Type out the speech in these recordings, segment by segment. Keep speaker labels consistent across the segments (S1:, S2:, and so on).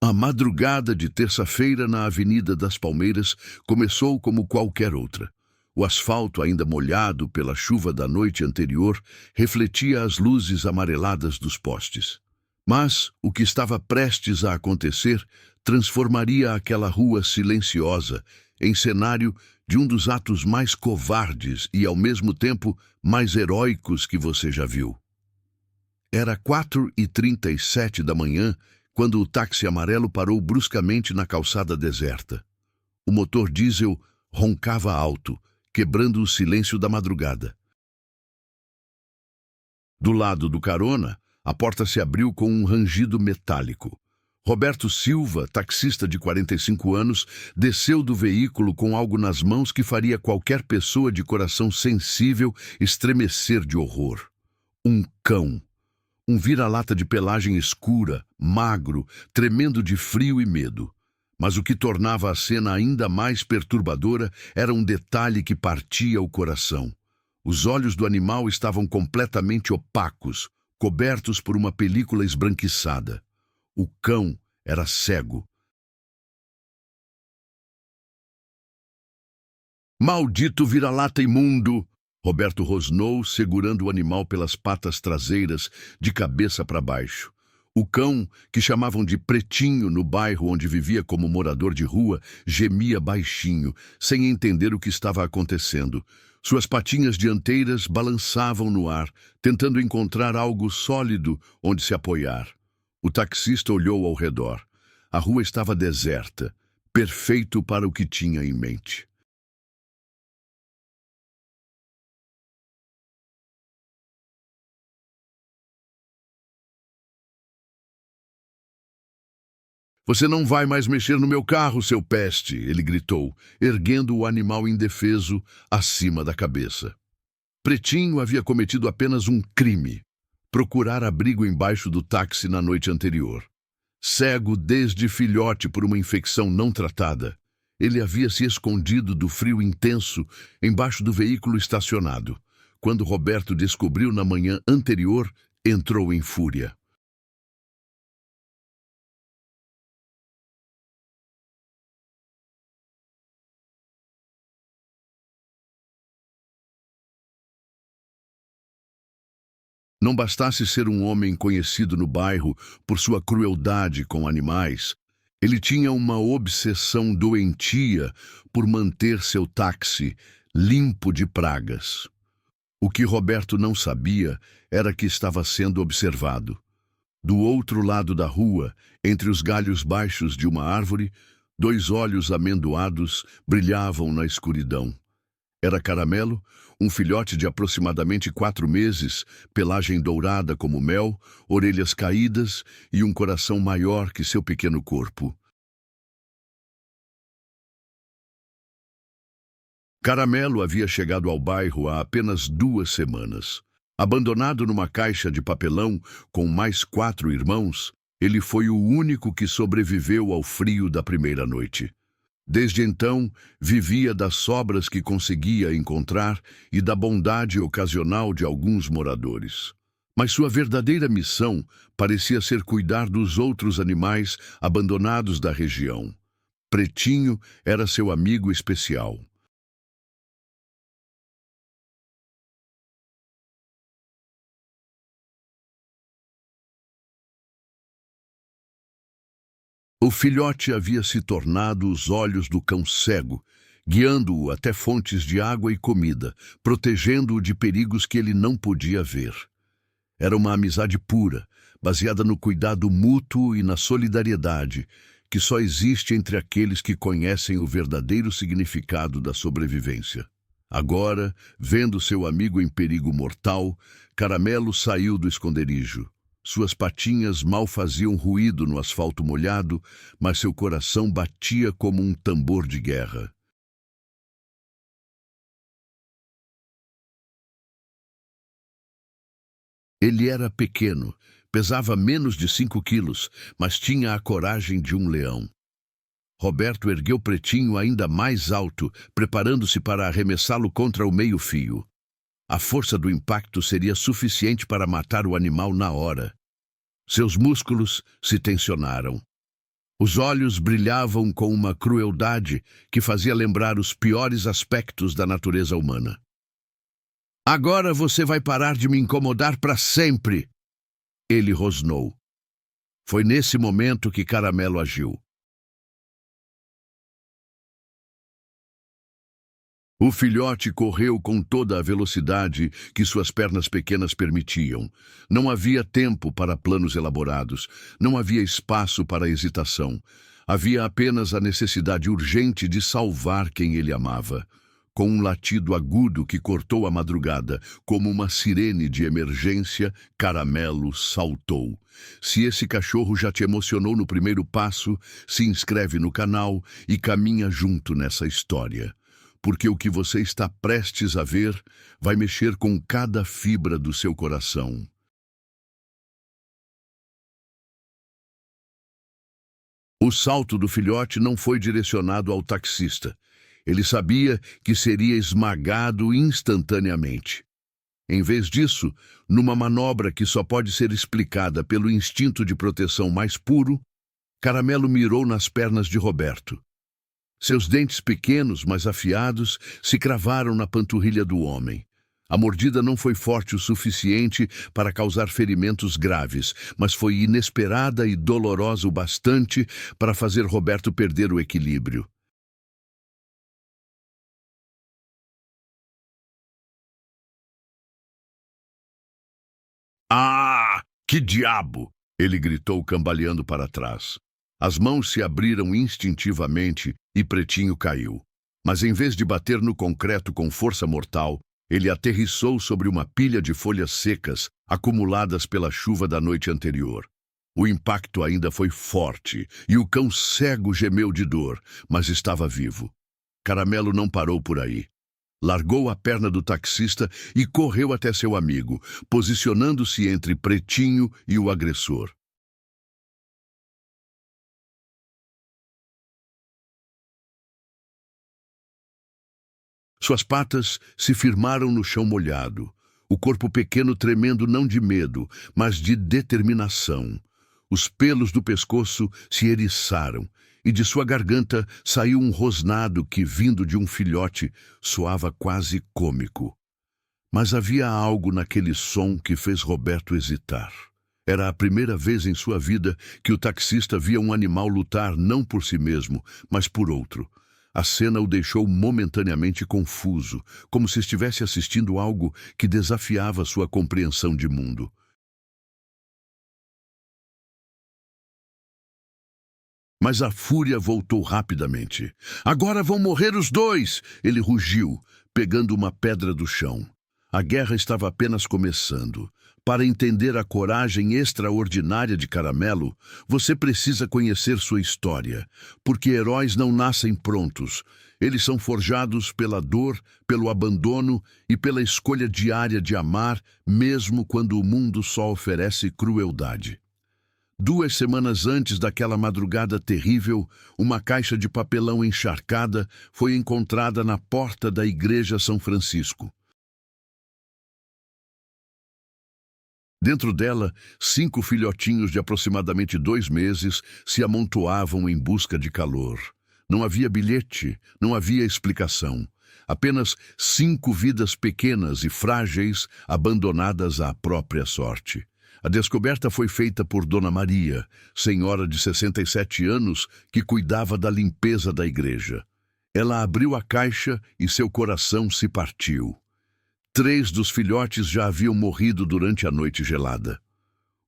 S1: A madrugada de terça-feira na Avenida das Palmeiras começou como qualquer outra. O asfalto, ainda molhado pela chuva da noite anterior, refletia as luzes amareladas dos postes. Mas o que estava prestes a acontecer transformaria aquela rua silenciosa em cenário de um dos atos mais covardes e, ao mesmo tempo, mais heróicos que você já viu. Era 4h37 da manhã quando o táxi amarelo parou bruscamente na calçada deserta. O motor diesel roncava alto, quebrando o silêncio da madrugada. Do lado do carona, a porta se abriu com um rangido metálico. Roberto Silva, taxista de 45 anos, desceu do veículo com algo nas mãos que faria qualquer pessoa de coração sensível estremecer de horror. Um cão. Um vira-lata de pelagem escura, magro, tremendo de frio e medo. Mas o que tornava a cena ainda mais perturbadora era um detalhe que partia o coração. Os olhos do animal estavam completamente opacos, cobertos por uma película esbranquiçada. O cão era cego. "Maldito vira-lata imundo!" Roberto rosnou, segurando o animal pelas patas traseiras, de cabeça para baixo. O cão, que chamavam de Pretinho no bairro onde vivia como morador de rua, gemia baixinho, sem entender o que estava acontecendo. Suas patinhas dianteiras balançavam no ar, tentando encontrar algo sólido onde se apoiar. O taxista olhou ao redor. A rua estava deserta, perfeito para o que tinha em mente. "Você não vai mais mexer no meu carro, seu peste!" ele gritou, erguendo o animal indefeso acima da cabeça. Pretinho havia cometido apenas um crime: procurar abrigo embaixo do táxi na noite anterior. Cego desde filhote por uma infecção não tratada, ele havia se escondido do frio intenso embaixo do veículo estacionado. Quando Roberto descobriu na manhã anterior, entrou em fúria. Não bastasse ser um homem conhecido no bairro por sua crueldade com animais, ele tinha uma obsessão doentia por manter seu táxi limpo de pragas. O que Roberto não sabia era que estava sendo observado. Do outro lado da rua, entre os galhos baixos de uma árvore, dois olhos amendoados brilhavam na escuridão. Era Caramelo, um filhote de aproximadamente 4 meses, pelagem dourada como mel, orelhas caídas e um coração maior que seu pequeno corpo. Caramelo havia chegado ao bairro há apenas 2 semanas. Abandonado numa caixa de papelão com mais 4 irmãos, ele foi o único que sobreviveu ao frio da primeira noite. Desde então, vivia das sobras que conseguia encontrar e da bondade ocasional de alguns moradores. Mas sua verdadeira missão parecia ser cuidar dos outros animais abandonados da região. Pretinho era seu amigo especial. O filhote havia se tornado os olhos do cão cego, guiando-o até fontes de água e comida, protegendo-o de perigos que ele não podia ver. Era uma amizade pura, baseada no cuidado mútuo e na solidariedade, que só existe entre aqueles que conhecem o verdadeiro significado da sobrevivência. Agora, vendo seu amigo em perigo mortal, Caramelo saiu do esconderijo. Suas patinhas mal faziam ruído no asfalto molhado, mas seu coração batia como um tambor de guerra. Ele era pequeno, pesava menos de 5 quilos, mas tinha a coragem de um leão. Roberto ergueu Pretinho ainda mais alto, preparando-se para arremessá-lo contra o meio-fio. A força do impacto seria suficiente para matar o animal na hora. Seus músculos se tensionaram. Os olhos brilhavam com uma crueldade que fazia lembrar os piores aspectos da natureza humana. "Agora você vai parar de me incomodar para sempre!" Ele rosnou. Foi nesse momento que Caramelo agiu. O filhote correu com toda a velocidade que suas pernas pequenas permitiam. Não havia tempo para planos elaborados, não havia espaço para hesitação. Havia apenas a necessidade urgente de salvar quem ele amava. Com um latido agudo que cortou a madrugada, como uma sirene de emergência, Caramelo saltou. Se esse cachorro já te emocionou no primeiro passo, se inscreve no canal e caminha junto nessa história. Porque o que você está prestes a ver vai mexer com cada fibra do seu coração. O salto do filhote não foi direcionado ao taxista. Ele sabia que seria esmagado instantaneamente. Em vez disso, numa manobra que só pode ser explicada pelo instinto de proteção mais puro, Caramelo mirou nas pernas de Roberto. Seus dentes pequenos, mas afiados, se cravaram na panturrilha do homem. A mordida não foi forte o suficiente para causar ferimentos graves, mas foi inesperada e dolorosa o bastante para fazer Roberto perder o equilíbrio. "Ah, que diabo!" ele gritou, cambaleando para trás. As mãos se abriram instintivamente e Pretinho caiu. Mas em vez de bater no concreto com força mortal, ele aterrissou sobre uma pilha de folhas secas acumuladas pela chuva da noite anterior. O impacto ainda foi forte e o cão cego gemeu de dor, mas estava vivo. Caramelo não parou por aí. Largou a perna do taxista e correu até seu amigo, posicionando-se entre Pretinho e o agressor. Suas patas se firmaram no chão molhado, o corpo pequeno tremendo não de medo, mas de determinação. Os pelos do pescoço se eriçaram e de sua garganta saiu um rosnado que, vindo de um filhote, soava quase cômico. Mas havia algo naquele som que fez Roberto hesitar. Era a primeira vez em sua vida que o taxista via um animal lutar não por si mesmo, mas por outro. A cena o deixou momentaneamente confuso, como se estivesse assistindo algo que desafiava sua compreensão de mundo. Mas a fúria voltou rapidamente. "Agora vão morrer os dois!" ele rugiu, pegando uma pedra do chão. A guerra estava apenas começando. Para entender a coragem extraordinária de Caramelo, você precisa conhecer sua história, porque heróis não nascem prontos. Eles são forjados pela dor, pelo abandono e pela escolha diária de amar, mesmo quando o mundo só oferece crueldade. 2 semanas antes daquela madrugada terrível, uma caixa de papelão encharcada foi encontrada na porta da Igreja São Francisco. Dentro dela, 5 filhotinhos de aproximadamente 2 meses se amontoavam em busca de calor. Não havia bilhete, não havia explicação. Apenas 5 vidas pequenas e frágeis abandonadas à própria sorte. A descoberta foi feita por Dona Maria, senhora de 67 anos que cuidava da limpeza da igreja. Ela abriu a caixa e seu coração se partiu. 3 dos filhotes já haviam morrido durante a noite gelada.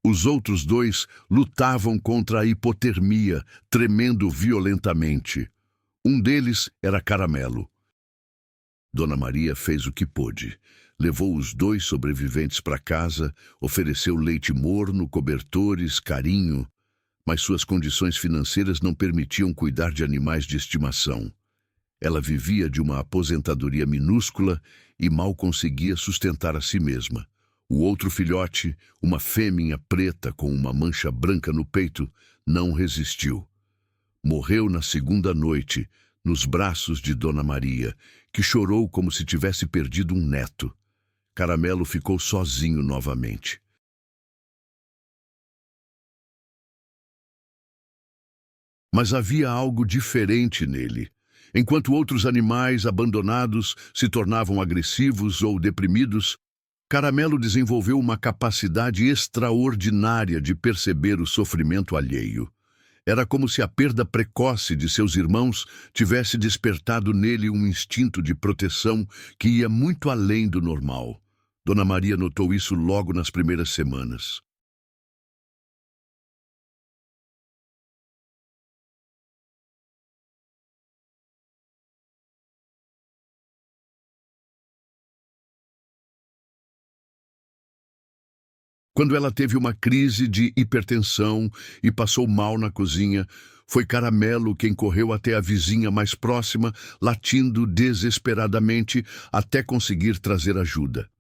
S1: Os outros 2 lutavam contra a hipotermia, tremendo violentamente. Um deles era Caramelo. Dona Maria fez o que pôde. Levou os 2 sobreviventes para casa, ofereceu leite morno, cobertores, carinho, mas suas condições financeiras não permitiam cuidar de animais de estimação. Ela vivia de uma aposentadoria minúscula e mal conseguia sustentar a si mesma. O outro filhote, uma fêmea preta com uma mancha branca no peito, não resistiu. Morreu na segunda noite, nos braços de Dona Maria, que chorou como se tivesse perdido um neto. Caramelo ficou sozinho novamente. Mas havia algo diferente nele. Enquanto outros animais abandonados se tornavam agressivos ou deprimidos, Caramelo desenvolveu uma capacidade extraordinária de perceber o sofrimento alheio. Era como se a perda precoce de seus irmãos tivesse despertado nele um instinto de proteção que ia muito além do normal. Dona Maria notou isso logo nas primeiras semanas. Quando ela teve uma crise de hipertensão e passou mal na cozinha, foi Caramelo quem correu até a vizinha mais próxima, latindo desesperadamente até conseguir trazer ajuda.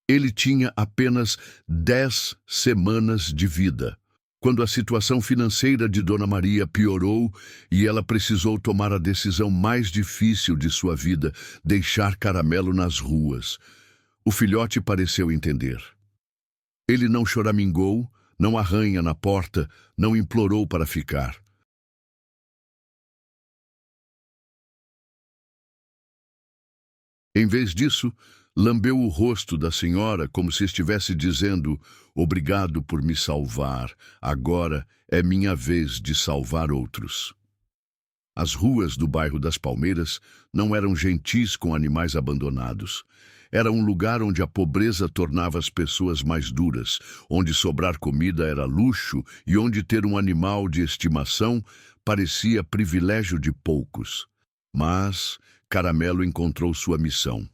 S1: Ele tinha apenas 10 semanas de vida, quando a situação financeira de Dona Maria piorou e ela precisou tomar a decisão mais difícil de sua vida, deixar Caramelo nas ruas. O filhote pareceu entender. Ele não choramingou, não arranha na porta, não implorou para ficar. Em vez disso, lambeu o rosto da senhora como se estivesse dizendo: "Obrigado por me salvar, agora é minha vez de salvar outros." As ruas do bairro das Palmeiras não eram gentis com animais abandonados. Era um lugar onde a pobreza tornava as pessoas mais duras, onde sobrar comida era luxo e onde ter um animal de estimação parecia privilégio de poucos. Mas Caramelo encontrou sua missão.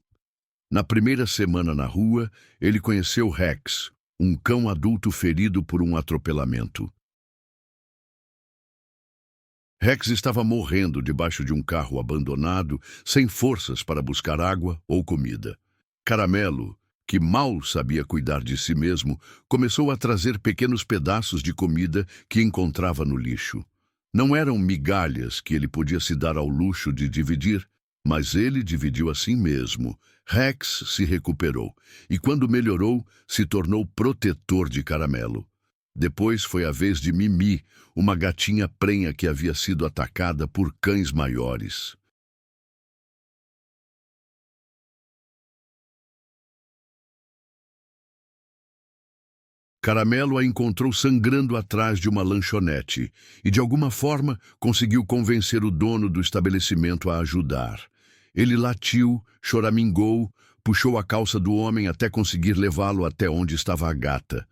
S1: Na primeira semana na rua, ele conheceu Rex, um cão adulto ferido por um atropelamento. Rex estava morrendo debaixo de um carro abandonado, sem forças para buscar água ou comida. Caramelo, que mal sabia cuidar de si mesmo, começou a trazer pequenos pedaços de comida que encontrava no lixo. Não eram migalhas que ele podia se dar ao luxo de dividir, mas ele dividiu assim mesmo. Rex se recuperou e, quando melhorou, se tornou protetor de Caramelo. Depois foi a vez de Mimi, uma gatinha prenha que havia sido atacada por cães maiores. Caramelo a encontrou sangrando atrás de uma lanchonete e, de alguma forma, conseguiu convencer o dono do estabelecimento a ajudar. Ele latiu, choramingou, puxou a calça do homem até conseguir levá-lo até onde estava a gata.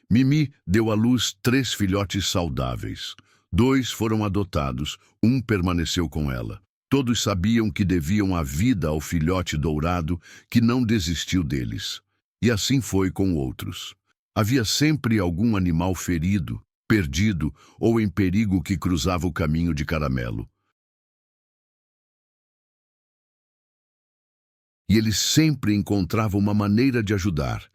S1: Mimi deu à luz 3 filhotes saudáveis. 2 foram adotados, um permaneceu com ela. Todos sabiam que deviam a vida ao filhote dourado, que não desistiu deles. E assim foi com outros. Havia sempre algum animal ferido, perdido ou em perigo que cruzava o caminho de Caramelo. E ele sempre encontrava uma maneira de ajudar.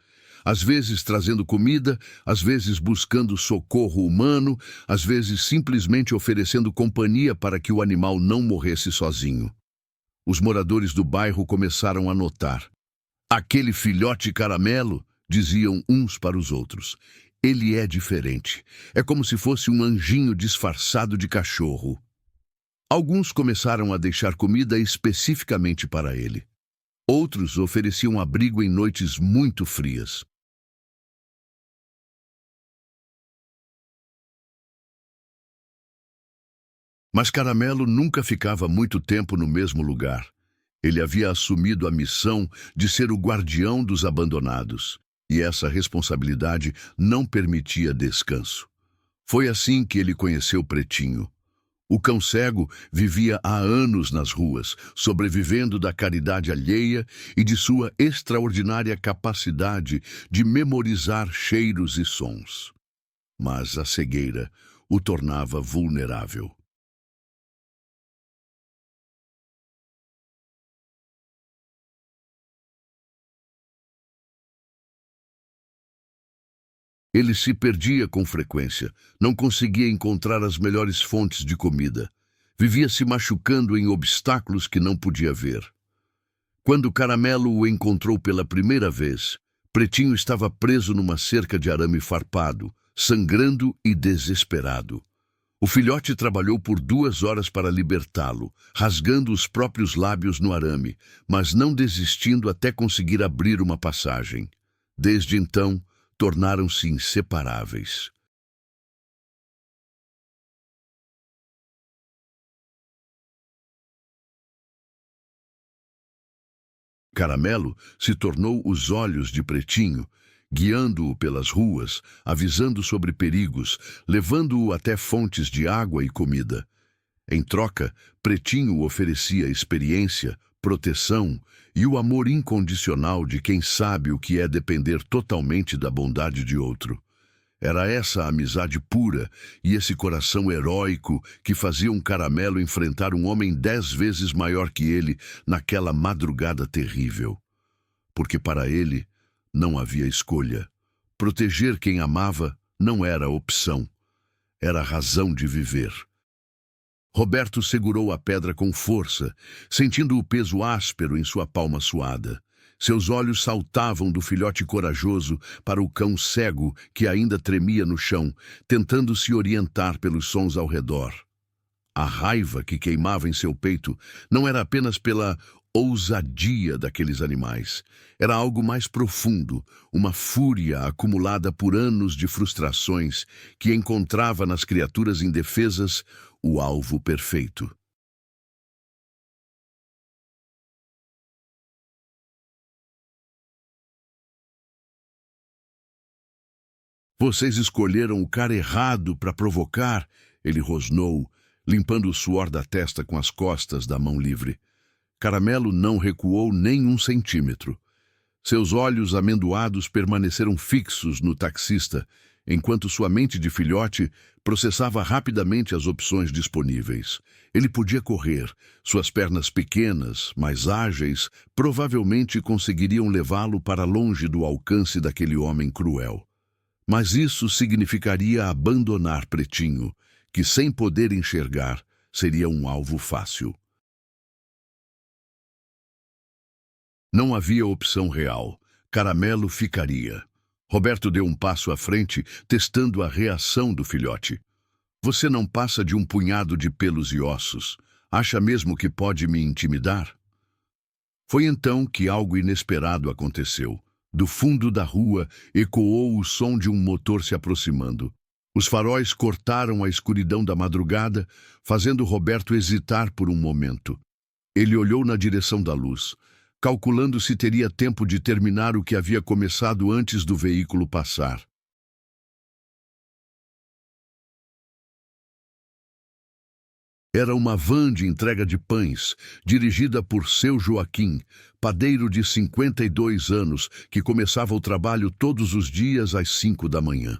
S1: Às vezes trazendo comida, às vezes buscando socorro humano, às vezes simplesmente oferecendo companhia para que o animal não morresse sozinho. Os moradores do bairro começaram a notar. "Aquele filhote Caramelo", diziam uns para os outros. "Ele é diferente. É como se fosse um anjinho disfarçado de cachorro." Alguns começaram a deixar comida especificamente para ele. Outros ofereciam abrigo em noites muito frias. Mas Caramelo nunca ficava muito tempo no mesmo lugar. Ele havia assumido a missão de ser o guardião dos abandonados, e essa responsabilidade não permitia descanso. Foi assim que ele conheceu Pretinho. O cão cego vivia há anos nas ruas, sobrevivendo da caridade alheia e de sua extraordinária capacidade de memorizar cheiros e sons. Mas a cegueira o tornava vulnerável. Ele se perdia com frequência, não conseguia encontrar as melhores fontes de comida. Vivia se machucando em obstáculos que não podia ver. Quando Caramelo o encontrou pela primeira vez, Pretinho estava preso numa cerca de arame farpado, sangrando e desesperado. O filhote trabalhou por 2 horas para libertá-lo, rasgando os próprios lábios no arame, mas não desistindo até conseguir abrir uma passagem. Desde então, tornaram-se inseparáveis. Caramelo se tornou os olhos de Pretinho, guiando-o pelas ruas, avisando sobre perigos, levando-o até fontes de água e comida. Em troca, Pretinho oferecia experiência, proteção e o amor incondicional de quem sabe o que é depender totalmente da bondade de outro. Era essa a amizade pura e esse coração heróico que fazia um Caramelo enfrentar um homem 10 vezes maior que ele naquela madrugada terrível. Porque para ele não havia escolha. Proteger quem amava não era opção, era razão de viver. Roberto segurou a pedra com força, sentindo o peso áspero em sua palma suada. Seus olhos saltavam do filhote corajoso para o cão cego que ainda tremia no chão, tentando se orientar pelos sons ao redor. A raiva que queimava em seu peito não era apenas pela ousadia daqueles animais. Era algo mais profundo, uma fúria acumulada por anos de frustrações que encontrava nas criaturas indefesas o alvo perfeito. Vocês escolheram o cara errado para provocar, ele rosnou, limpando o suor da testa com as costas da mão livre. Caramelo não recuou nem um centímetro. Seus olhos amendoados permaneceram fixos no taxista, enquanto sua mente de filhote processava rapidamente as opções disponíveis. Ele podia correr. Suas pernas pequenas, mas ágeis, provavelmente conseguiriam levá-lo para longe do alcance daquele homem cruel. Mas isso significaria abandonar Pretinho, que sem poder enxergar, seria um alvo fácil. Não havia opção real. Caramelo ficaria. Roberto deu um passo à frente, testando a reação do filhote. Você não passa de um punhado de pelos e ossos. Acha mesmo que pode me intimidar? Foi então que algo inesperado aconteceu. Do fundo da rua ecoou o som de um motor se aproximando. Os faróis cortaram a escuridão da madrugada, fazendo Roberto hesitar por um momento. Ele olhou na direção da luz, calculando se teria tempo de terminar o que havia começado antes do veículo passar. Era uma van de entrega de pães, dirigida por seu Joaquim, padeiro de 52 anos, que começava o trabalho todos os dias às 5 da manhã.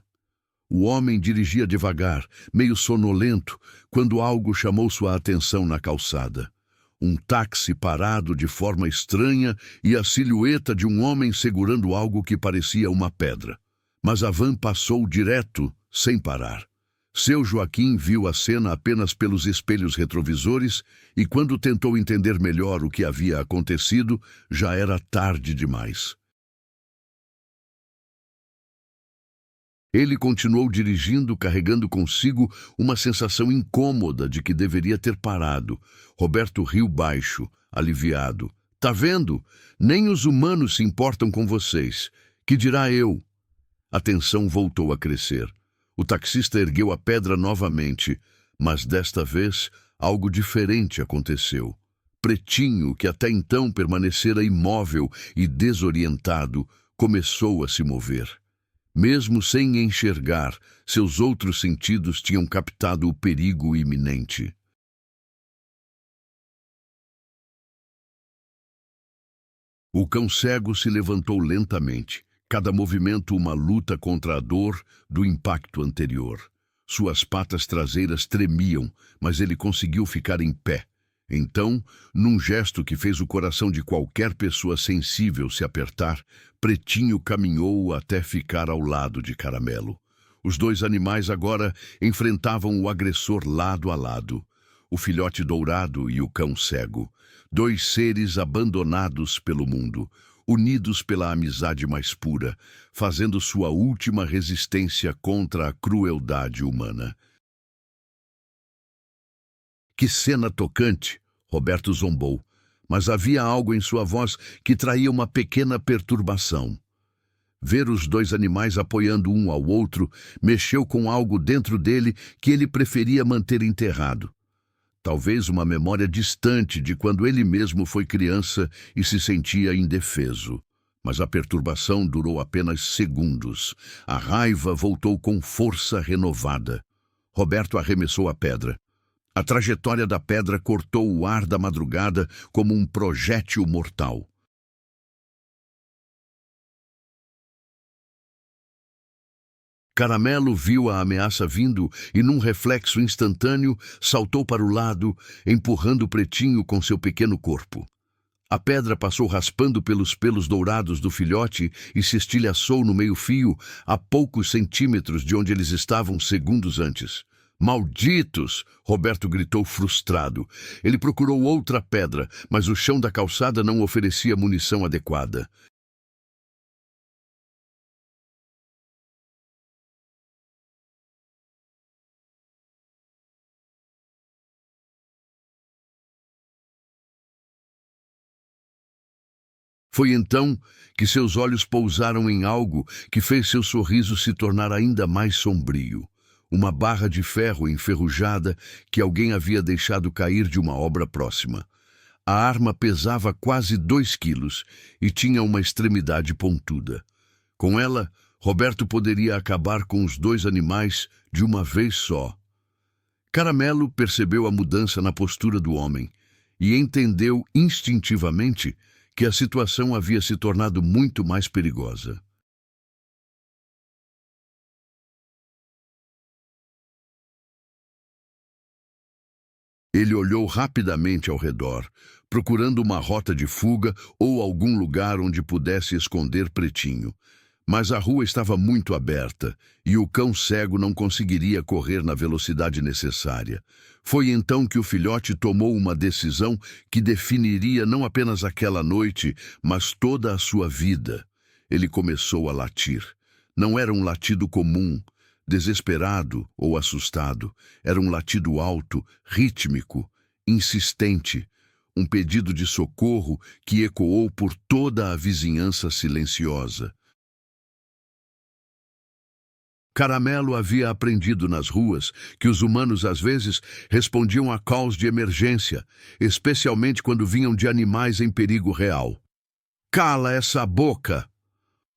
S1: O homem dirigia devagar, meio sonolento, quando algo chamou sua atenção na calçada. Um táxi parado de forma estranha e a silhueta de um homem segurando algo que parecia uma pedra. Mas a van passou direto, sem parar. Seu Joaquim viu a cena apenas pelos espelhos retrovisores e, quando tentou entender melhor o que havia acontecido, já era tarde demais. Ele continuou dirigindo, carregando consigo uma sensação incômoda de que deveria ter parado. Roberto riu baixo, aliviado. Tá vendo? Nem os humanos se importam com vocês. Que dirá eu? A tensão voltou a crescer. O taxista ergueu a pedra novamente, mas desta vez algo diferente aconteceu. Pretinho, que até então permanecera imóvel e desorientado, começou a se mover. Mesmo sem enxergar, seus outros sentidos tinham captado o perigo iminente. O cão cego se levantou lentamente, cada movimento uma luta contra a dor do impacto anterior. Suas patas traseiras tremiam, mas ele conseguiu ficar em pé. Então, num gesto que fez o coração de qualquer pessoa sensível se apertar, Pretinho caminhou até ficar ao lado de Caramelo. Os dois animais agora enfrentavam o agressor lado a lado. O filhote dourado e o cão cego. Dois seres abandonados pelo mundo, unidos pela amizade mais pura, fazendo sua última resistência contra a crueldade humana. Que cena tocante! Roberto zombou, mas havia algo em sua voz que traía uma pequena perturbação. Ver os dois animais apoiando um ao outro mexeu com algo dentro dele que ele preferia manter enterrado. Talvez uma memória distante de quando ele mesmo foi criança e se sentia indefeso. Mas a perturbação durou apenas segundos. A raiva voltou com força renovada. Roberto arremessou a pedra. A trajetória da pedra cortou o ar da madrugada como um projétil mortal. Caramelo viu a ameaça vindo e, num reflexo instantâneo, saltou para o lado, empurrando o pretinho com seu pequeno corpo. A pedra passou raspando pelos pelos dourados do filhote e se estilhaçou no meio-fio, a poucos centímetros de onde eles estavam segundos antes. Malditos! Roberto gritou frustrado. Ele procurou outra pedra, mas o chão da calçada não oferecia munição adequada. Foi então que seus olhos pousaram em algo que fez seu sorriso se tornar ainda mais sombrio. Uma barra de ferro enferrujada que alguém havia deixado cair de uma obra próxima. A arma pesava quase 2 quilos e tinha uma extremidade pontuda. Com ela, Roberto poderia acabar com os dois animais de uma vez só. Caramelo percebeu a mudança na postura do homem e entendeu instintivamente que a situação havia se tornado muito mais perigosa. Ele olhou rapidamente ao redor, procurando uma rota de fuga ou algum lugar onde pudesse esconder Pretinho. Mas a rua estava muito aberta e o cão cego não conseguiria correr na velocidade necessária. Foi então que o filhote tomou uma decisão que definiria não apenas aquela noite, mas toda a sua vida. Ele começou a latir. Não era um latido comum, desesperado ou assustado. Era um latido alto, rítmico, insistente. Um pedido de socorro que ecoou por toda a vizinhança silenciosa. Caramelo havia aprendido nas ruas que os humanos às vezes respondiam a calls de emergência, especialmente quando vinham de animais em perigo real. "Cala essa boca!"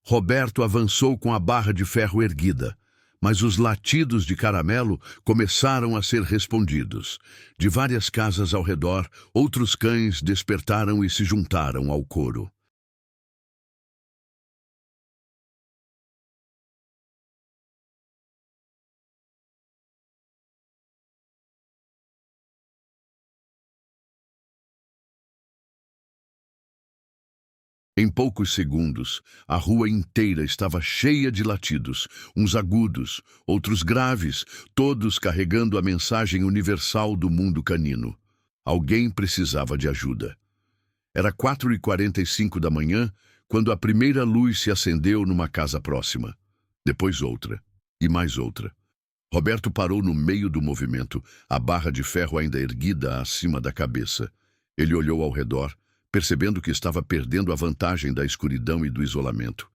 S1: Roberto avançou com a barra de ferro erguida, mas os latidos de Caramelo começaram a ser respondidos. De várias casas ao redor, outros cães despertaram e se juntaram ao coro. Em poucos segundos, a rua inteira estava cheia de latidos, uns agudos, outros graves, todos carregando a mensagem universal do mundo canino. Alguém precisava de ajuda. Era 4h45 da manhã, quando a primeira luz se acendeu numa casa próxima. Depois outra, e mais outra. Roberto parou no meio do movimento, a barra de ferro ainda erguida acima da cabeça. Ele olhou ao redor, percebendo que estava perdendo a vantagem da escuridão e do isolamento.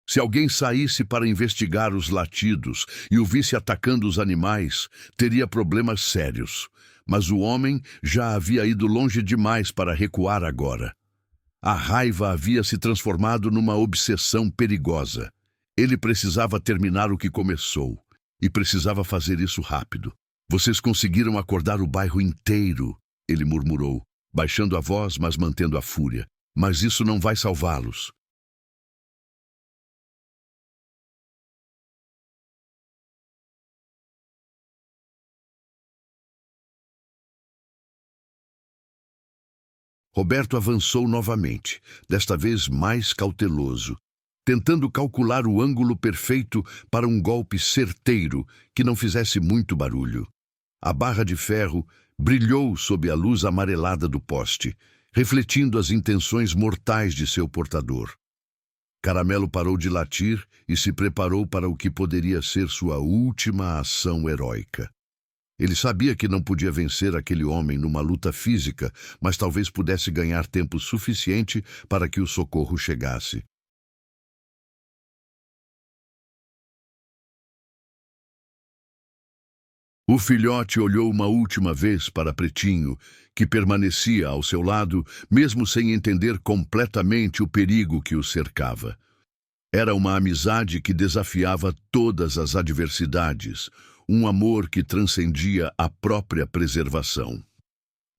S1: Se alguém saísse para investigar os latidos e o visse atacando os animais, teria problemas sérios. Mas o homem já havia ido longe demais para recuar agora. A raiva havia se transformado numa obsessão perigosa. Ele precisava terminar o que começou. E precisava fazer isso rápido. "Vocês conseguiram acordar o bairro inteiro", ele murmurou, baixando a voz, mas mantendo a fúria. "Mas isso não vai salvá-los." Roberto avançou novamente, desta vez mais cauteloso, tentando calcular o ângulo perfeito para um golpe certeiro que não fizesse muito barulho. A barra de ferro brilhou sob a luz amarelada do poste, refletindo as intenções mortais de seu portador. Caramelo parou de latir e se preparou para o que poderia ser sua última ação heróica. Ele sabia que não podia vencer aquele homem numa luta física, mas talvez pudesse ganhar tempo suficiente para que o socorro chegasse. O filhote olhou uma última vez para Pretinho, que permanecia ao seu lado, mesmo sem entender completamente o perigo que o cercava. Era uma amizade que desafiava todas as adversidades, um amor que transcendia a própria preservação.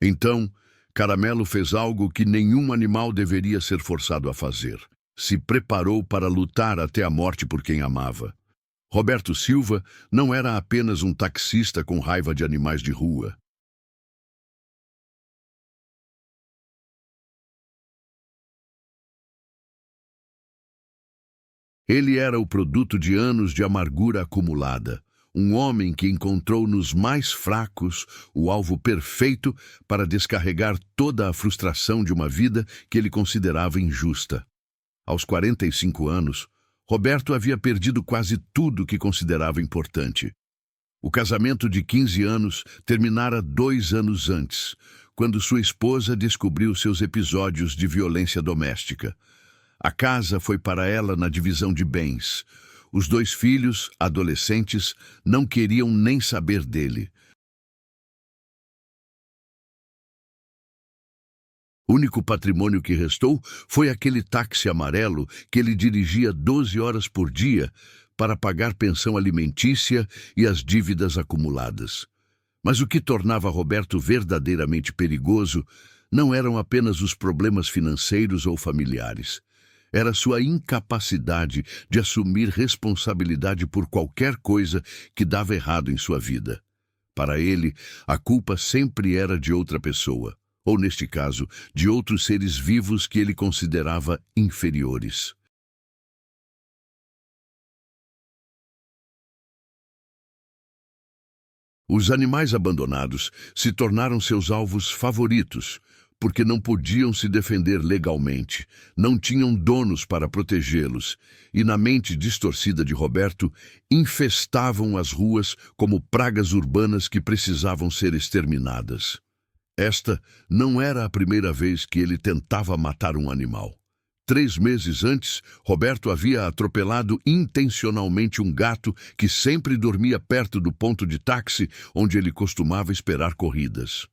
S1: Então, Caramelo fez algo que nenhum animal deveria ser forçado a fazer. Se preparou para lutar até a morte por quem amava. Roberto Silva não era apenas um taxista com raiva de animais de rua. Ele era o produto de anos de amargura acumulada. Um homem que encontrou nos mais fracos o alvo perfeito para descarregar toda a frustração de uma vida que ele considerava injusta. Aos 45 anos, Roberto havia perdido quase tudo que considerava importante. O casamento de 15 anos terminara 2 anos antes, quando sua esposa descobriu seus episódios de violência doméstica. A casa foi para ela na divisão de bens. Os 2 filhos, adolescentes, não queriam nem saber dele. O único patrimônio que restou foi aquele táxi amarelo que ele dirigia 12 horas por dia para pagar pensão alimentícia e as dívidas acumuladas. Mas o que tornava Roberto verdadeiramente perigoso não eram apenas os problemas financeiros ou familiares. Era sua incapacidade de assumir responsabilidade por qualquer coisa que dava errado em sua vida. Para ele, a culpa sempre era de outra pessoa, ou neste caso, de outros seres vivos que ele considerava inferiores. Os animais abandonados se tornaram seus alvos favoritos, porque não podiam se defender legalmente, não tinham donos para protegê-los, e na mente distorcida de Roberto, infestavam as ruas como pragas urbanas que precisavam ser exterminadas. Esta não era a primeira vez que ele tentava matar um animal. 3 meses antes, Roberto havia atropelado intencionalmente um gato que sempre dormia perto do ponto de táxi onde ele costumava esperar corridas.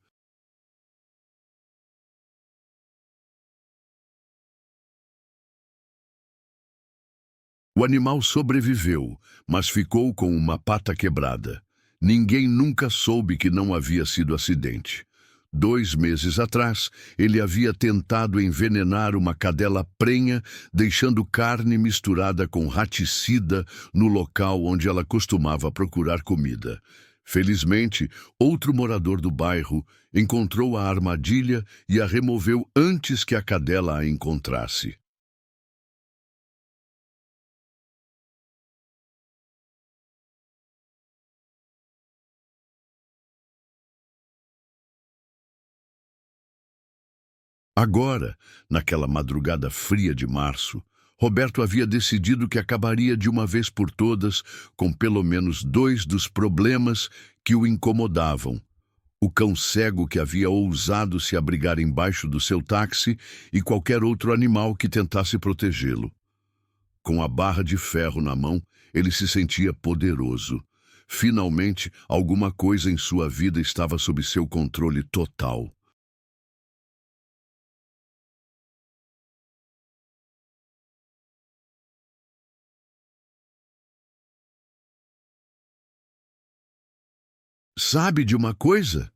S1: O animal sobreviveu, mas ficou com uma pata quebrada. Ninguém nunca soube que não havia sido acidente. 2 meses atrás, ele havia tentado envenenar uma cadela prenha, deixando carne misturada com raticida no local onde ela costumava procurar comida. Felizmente, outro morador do bairro encontrou a armadilha e a removeu antes que a cadela a encontrasse. Agora, naquela madrugada fria de março, Roberto havia decidido que acabaria de uma vez por todas com pelo menos 2 dos problemas que o incomodavam. O cão cego que havia ousado se abrigar embaixo do seu táxi e qualquer outro animal que tentasse protegê-lo. Com a barra de ferro na mão, ele se sentia poderoso. Finalmente, alguma coisa em sua vida estava sob seu controle total. Sabe de uma coisa?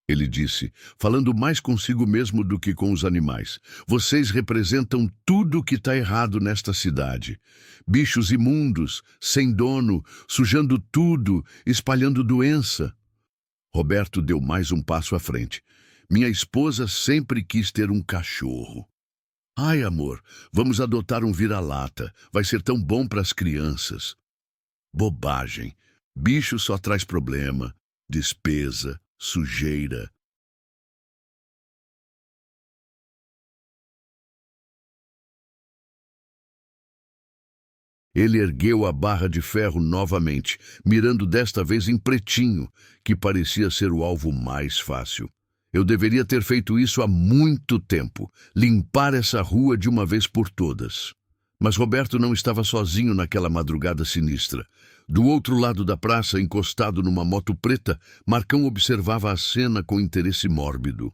S1: Ele disse, falando mais consigo mesmo do que com os animais. Vocês representam tudo o que está errado nesta cidade. Bichos imundos, sem dono, sujando tudo, espalhando doença. Roberto deu mais um passo à frente. Minha esposa sempre quis ter um cachorro. Ai, amor, vamos adotar um vira-lata. Vai ser tão bom para as crianças. Bobagem. Bicho só traz problema, despesa, sujeira. Ele ergueu a barra de ferro novamente, mirando desta vez em Pretinho, que parecia ser o alvo mais fácil. Eu deveria ter feito isso há muito tempo, limpar essa rua de uma vez por todas. Mas Roberto não estava sozinho naquela madrugada sinistra. Do outro lado da praça, encostado numa moto preta, Marcão observava a cena com interesse mórbido.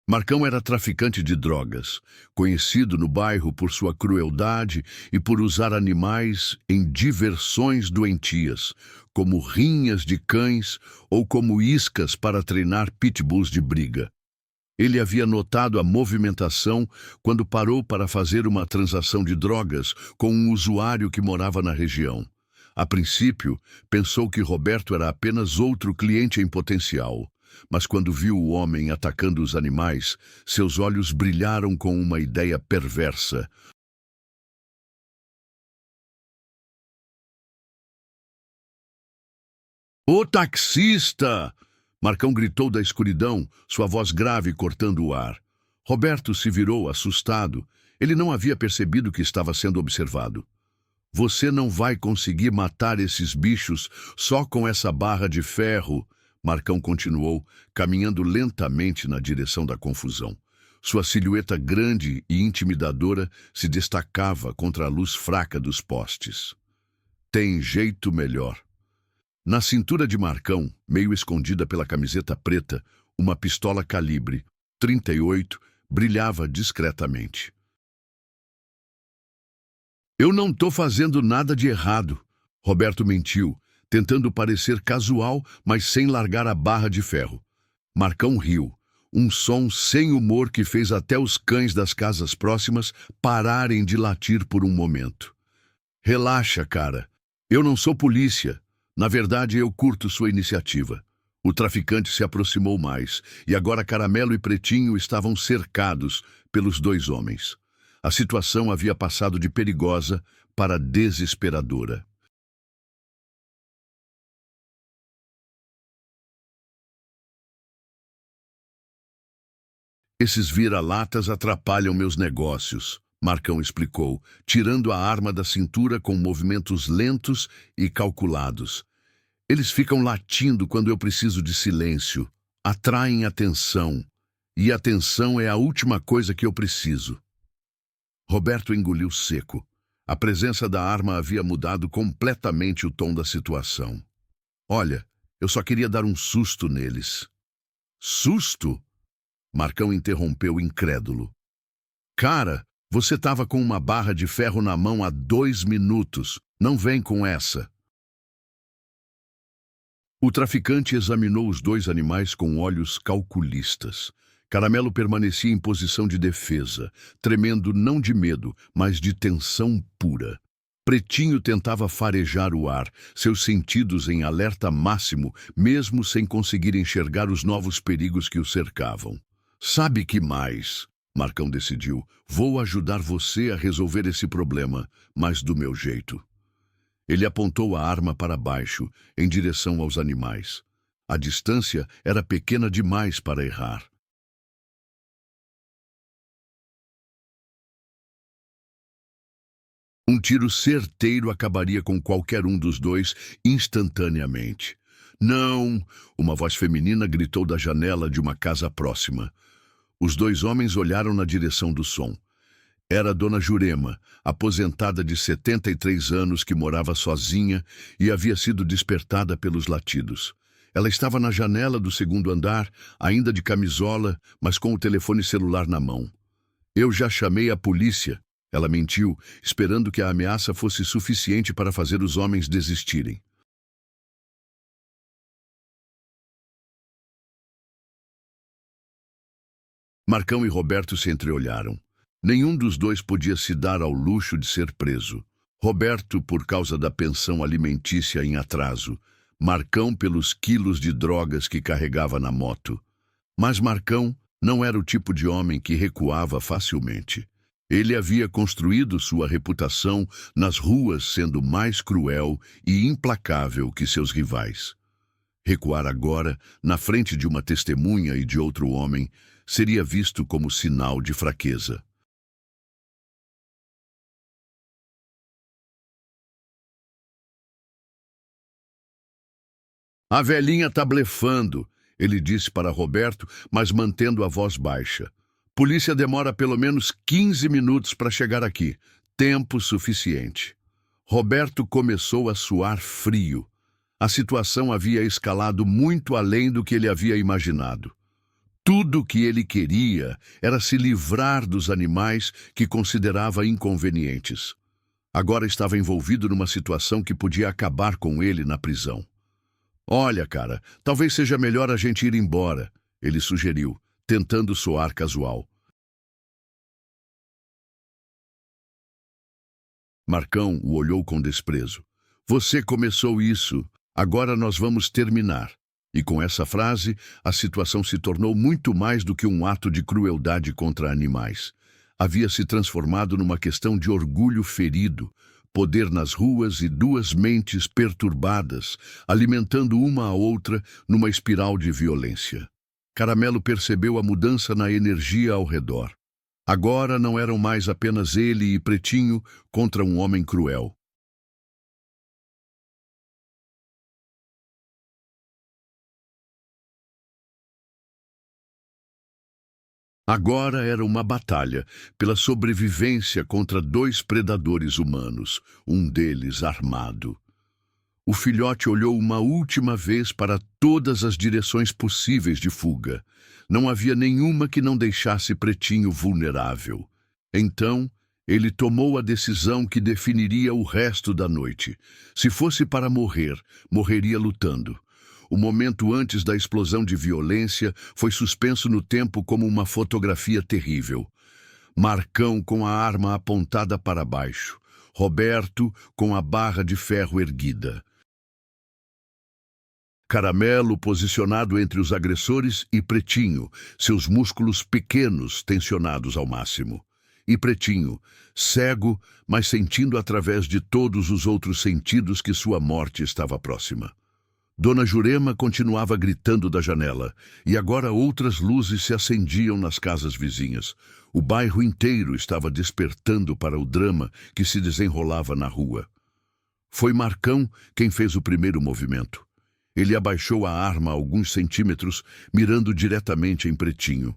S1: Marcão era traficante de drogas, conhecido no bairro por sua crueldade e por usar animais em diversões doentias, como rinhas de cães ou como iscas para treinar pitbulls de briga. Ele havia notado a movimentação quando parou para fazer uma transação de drogas com um usuário que morava na região. A princípio, pensou que Roberto era apenas outro cliente em potencial. Mas quando viu o homem atacando os animais, seus olhos brilharam com uma ideia perversa. "O taxista!" Marcão gritou da escuridão, sua voz grave cortando o ar. Roberto se virou, assustado. Ele não havia percebido que estava sendo observado. "Você não vai conseguir matar esses bichos só com essa barra de ferro." Marcão continuou, caminhando lentamente na direção da confusão. Sua silhueta grande e intimidadora se destacava contra a luz fraca dos postes. "Tem jeito melhor." Na cintura de Marcão, meio escondida pela camiseta preta, uma pistola calibre 38 brilhava discretamente. "Eu não tô fazendo nada de errado." Roberto mentiu, tentando parecer casual, mas sem largar a barra de ferro. Marcão riu, um som sem humor que fez até os cães das casas próximas pararem de latir por um momento. "Relaxa, cara. Eu não sou polícia. Na verdade, eu curto sua iniciativa." O traficante se aproximou mais, e agora Caramelo e Pretinho estavam cercados pelos dois homens. A situação havia passado de perigosa para desesperadora. "Esses vira-latas atrapalham meus negócios", Marcão explicou, tirando a arma da cintura com movimentos lentos e calculados. "Eles ficam latindo quando eu preciso de silêncio. Atraem atenção. E atenção é a última coisa que eu preciso." Roberto engoliu seco. A presença da arma havia mudado completamente o tom da situação. "Olha, eu só queria dar um susto neles." "Susto?" Marcão interrompeu incrédulo. "Cara, você estava com uma barra de ferro na mão há 2 minutos. Não vem com essa." O traficante examinou os dois animais com olhos calculistas. Caramelo permanecia em posição de defesa, tremendo não de medo, mas de tensão pura. Pretinho tentava farejar o ar, seus sentidos em alerta máximo, mesmo sem conseguir enxergar os novos perigos que o cercavam. "Sabe que mais?" Marcão decidiu. "Vou ajudar você a resolver esse problema, mas do meu jeito." Ele apontou a arma para baixo, em direção aos animais. A distância era pequena demais para errar. Um tiro certeiro acabaria com qualquer um dos dois instantaneamente. "Não!" Uma voz feminina gritou da janela de uma casa próxima. Os dois homens olharam na direção do som. Era Dona Jurema, aposentada de 73 anos que morava sozinha e havia sido despertada pelos latidos. Ela estava na janela do segundo andar, ainda de camisola, mas com o telefone celular na mão. "Eu já chamei a polícia." Ela mentiu, esperando que a ameaça fosse suficiente para fazer os homens desistirem. Marcão e Roberto se entreolharam. Nenhum dos dois podia se dar ao luxo de ser preso. Roberto por causa da pensão alimentícia em atraso. Marcão pelos quilos de drogas que carregava na moto. Mas Marcão não era o tipo de homem que recuava facilmente. Ele havia construído sua reputação nas ruas sendo mais cruel e implacável que seus rivais. Recuar agora, na frente de uma testemunha e de outro homem, seria visto como sinal de fraqueza. A velhinha tá blefando, ele disse para Roberto, mas mantendo a voz baixa. Polícia demora pelo menos 15 minutos para chegar aqui. Tempo suficiente. Roberto começou a suar frio. A situação havia escalado muito além do que ele havia imaginado. Tudo o que ele queria era se livrar dos animais que considerava inconvenientes. Agora estava envolvido numa situação que podia acabar com ele na prisão. Olha, cara, talvez seja melhor a gente ir embora, ele sugeriu, tentando soar casual. Marcão o olhou com desprezo. Você começou isso, agora nós vamos terminar. E com essa frase, a situação se tornou muito mais do que um ato de crueldade contra animais. Havia se transformado numa questão de orgulho ferido, poder nas ruas e duas mentes perturbadas, alimentando uma a outra numa espiral de violência. Caramelo percebeu a mudança na energia ao redor. Agora não eram mais apenas ele e Pretinho contra um homem cruel. Agora era uma batalha pela sobrevivência contra dois predadores humanos, um deles armado. O filhote olhou uma última vez para todas as direções possíveis de fuga. Não havia nenhuma que não deixasse Pretinho vulnerável. Então, ele tomou a decisão que definiria o resto da noite. Se fosse para morrer, morreria lutando. O momento antes da explosão de violência foi suspenso no tempo como uma fotografia terrível. Marcão com a arma apontada para baixo. Roberto com a barra de ferro erguida. Caramelo posicionado entre os agressores e Pretinho, seus músculos pequenos tensionados ao máximo. E Pretinho, cego, mas sentindo através de todos os outros sentidos que sua morte estava próxima. Dona Jurema continuava gritando da janela, e agora outras luzes se acendiam nas casas vizinhas. O bairro inteiro estava despertando para o drama que se desenrolava na rua. Foi Marcão quem fez o primeiro movimento. Ele abaixou a arma alguns centímetros, mirando diretamente em Pretinho.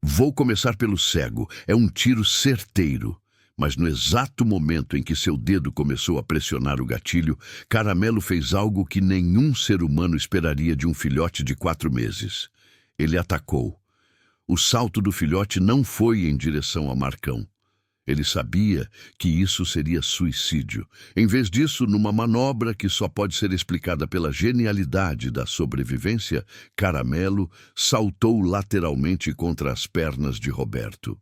S1: Vou começar pelo cego. É um tiro certeiro. Mas no exato momento em que seu dedo começou a pressionar o gatilho, Caramelo fez algo que nenhum ser humano esperaria de um filhote de 4 meses. Ele atacou. O salto do filhote não foi em direção a Marcão. Ele sabia que isso seria suicídio. Em vez disso, numa manobra que só pode ser explicada pela genialidade da sobrevivência, Caramelo saltou lateralmente contra as pernas de Roberto.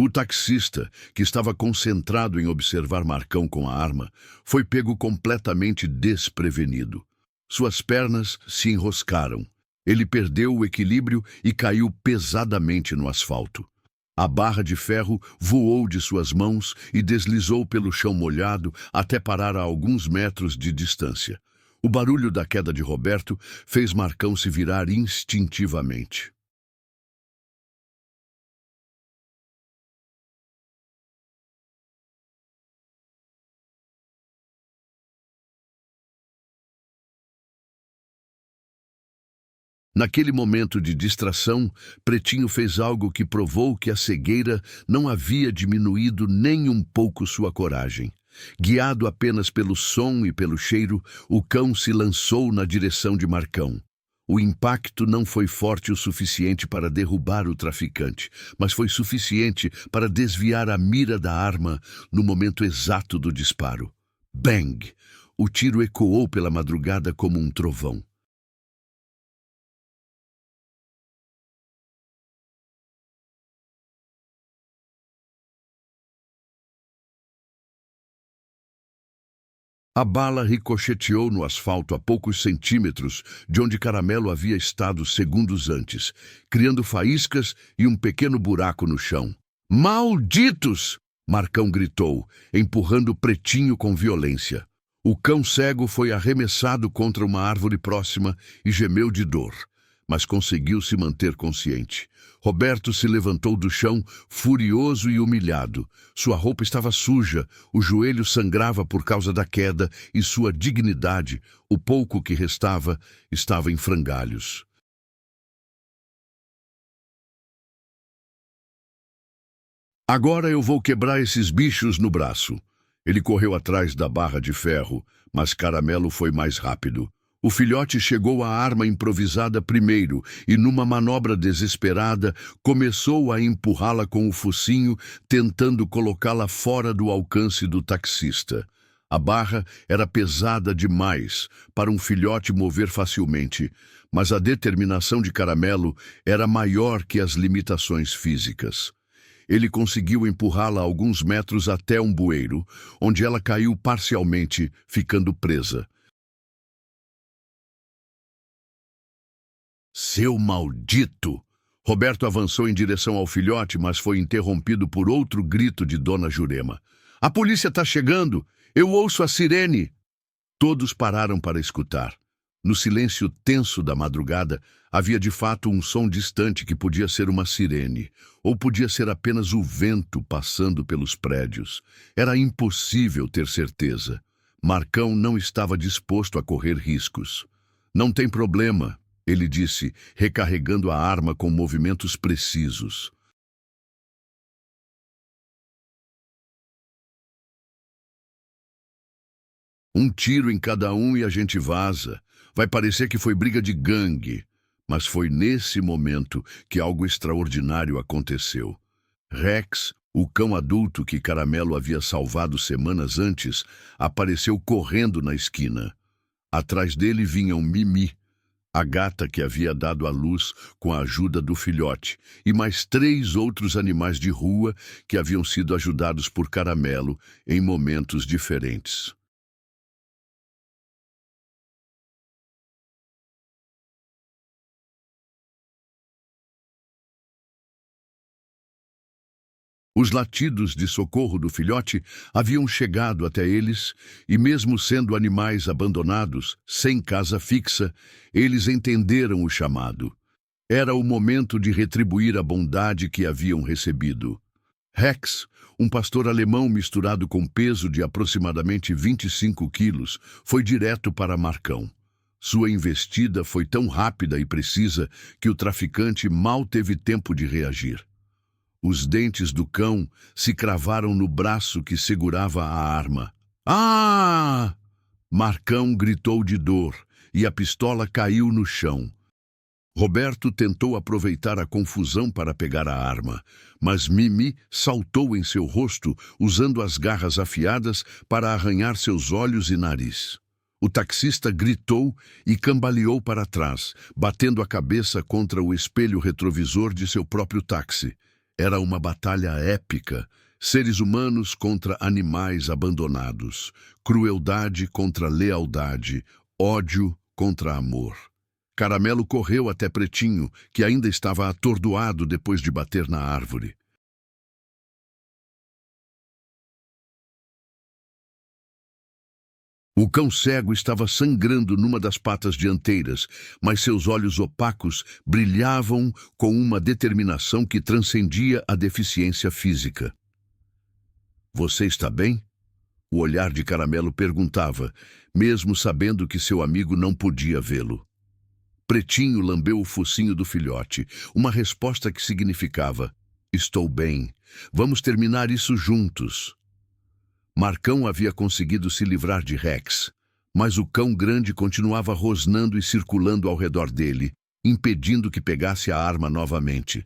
S1: O taxista, que estava concentrado em observar Marcão com a arma, foi pego completamente desprevenido. Suas pernas se enroscaram. Ele perdeu o equilíbrio e caiu pesadamente no asfalto. A barra de ferro voou de suas mãos e deslizou pelo chão molhado até parar a alguns metros de distância. O barulho da queda de Roberto fez Marcão se virar instintivamente. Naquele momento de distração, Pretinho fez algo que provou que a cegueira não havia diminuído nem um pouco sua coragem. Guiado apenas pelo som e pelo cheiro, o cão se lançou na direção de Marcão. O impacto não foi forte o suficiente para derrubar o traficante, mas foi suficiente para desviar a mira da arma no momento exato do disparo. Bang! O tiro ecoou pela madrugada como um trovão. A bala ricocheteou no asfalto a poucos centímetros de onde Caramelo havia estado segundos antes, criando faíscas e um pequeno buraco no chão. "Malditos!" Marcão gritou, empurrando Pretinho com violência. O cão cego foi arremessado contra uma árvore próxima e gemeu de dor, mas conseguiu se manter consciente. Roberto se levantou do chão, furioso e humilhado. Sua roupa estava suja, o joelho sangrava por causa da queda e sua dignidade, o pouco que restava, estava em frangalhos. "Agora eu vou quebrar esses bichos no braço." Ele correu atrás da barra de ferro, mas Caramelo foi mais rápido. O filhote chegou à arma improvisada primeiro e, numa manobra desesperada, começou a empurrá-la com o focinho, tentando colocá-la fora do alcance do taxista. A barra era pesada demais para um filhote mover facilmente, mas a determinação de Caramelo era maior que as limitações físicas. Ele conseguiu empurrá-la alguns metros até um bueiro, onde ela caiu parcialmente, ficando presa. "Seu maldito!" Roberto avançou em direção ao filhote, mas foi interrompido por outro grito de Dona Jurema. "A polícia está chegando! Eu ouço a sirene!" Todos pararam para escutar. No silêncio tenso da madrugada, havia de fato um som distante que podia ser uma sirene, ou podia ser apenas o vento passando pelos prédios. Era impossível ter certeza. Marcão não estava disposto a correr riscos. "Não tem problema", ele disse, recarregando a arma com movimentos precisos. "Um tiro em cada um e a gente vaza. Vai parecer que foi briga de gangue." Mas foi nesse momento que algo extraordinário aconteceu. Rex, o cão adulto que Caramelo havia salvado semanas antes, apareceu correndo na esquina. Atrás dele vinham Mimi, a gata que havia dado à luz com a ajuda do filhote, e mais 3 outros animais de rua que haviam sido ajudados por Caramelo em momentos diferentes. Os latidos de socorro do filhote haviam chegado até eles, e mesmo sendo animais abandonados, sem casa fixa, eles entenderam o chamado. Era o momento de retribuir a bondade que haviam recebido. Rex, um pastor alemão misturado com peso de aproximadamente 25 quilos, foi direto para Marcão. Sua investida foi tão rápida e precisa que o traficante mal teve tempo de reagir. Os dentes do cão se cravaram no braço que segurava a arma. "Ah!" Marcão gritou de dor e a pistola caiu no chão. Roberto tentou aproveitar a confusão para pegar a arma, mas Mimi saltou em seu rosto, usando as garras afiadas para arranhar seus olhos e nariz. O taxista gritou e cambaleou para trás, batendo a cabeça contra o espelho retrovisor de seu próprio táxi. Era uma batalha épica, seres humanos contra animais abandonados, crueldade contra lealdade, ódio contra amor. Caramelo correu até Pretinho, que ainda estava atordoado depois de bater na árvore. O cão cego estava sangrando numa das patas dianteiras, mas seus olhos opacos brilhavam com uma determinação que transcendia a deficiência física. "Você está bem?" O olhar de Caramelo perguntava, mesmo sabendo que seu amigo não podia vê-lo. Pretinho lambeu o focinho do filhote, uma resposta que significava: "Estou bem. Vamos terminar isso juntos." Marcão havia conseguido se livrar de Rex, mas o cão grande continuava rosnando e circulando ao redor dele, impedindo que pegasse a arma novamente.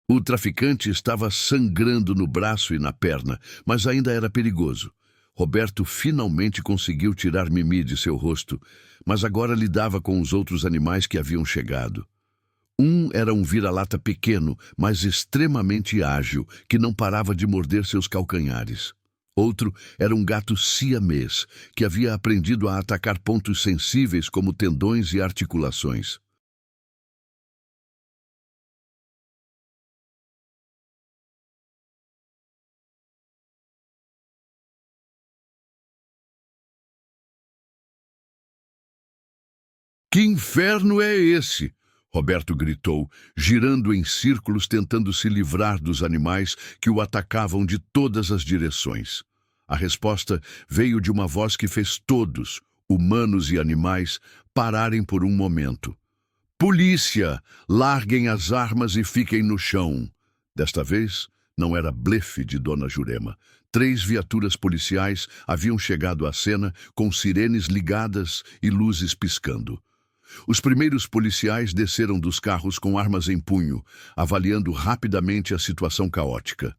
S1: O traficante estava sangrando no braço e na perna, mas ainda era perigoso. Roberto finalmente conseguiu tirar Mimi de seu rosto, mas agora lidava com os outros animais que haviam chegado. Um era um vira-lata pequeno, mas extremamente ágil, que não parava de morder seus calcanhares. Outro era um gato siamês, que havia aprendido a atacar pontos sensíveis como tendões e articulações. Que inferno é esse? Roberto gritou, girando em círculos tentando se livrar dos animais que o atacavam de todas as direções. A resposta veio de uma voz que fez todos, humanos e animais, pararem por um momento. Polícia! Larguem as armas e fiquem no chão. Desta vez, não era blefe de Dona Jurema. 3 viaturas policiais haviam chegado à cena com sirenes ligadas e luzes piscando. Os primeiros policiais desceram dos carros com armas em punho, avaliando rapidamente a situação caótica.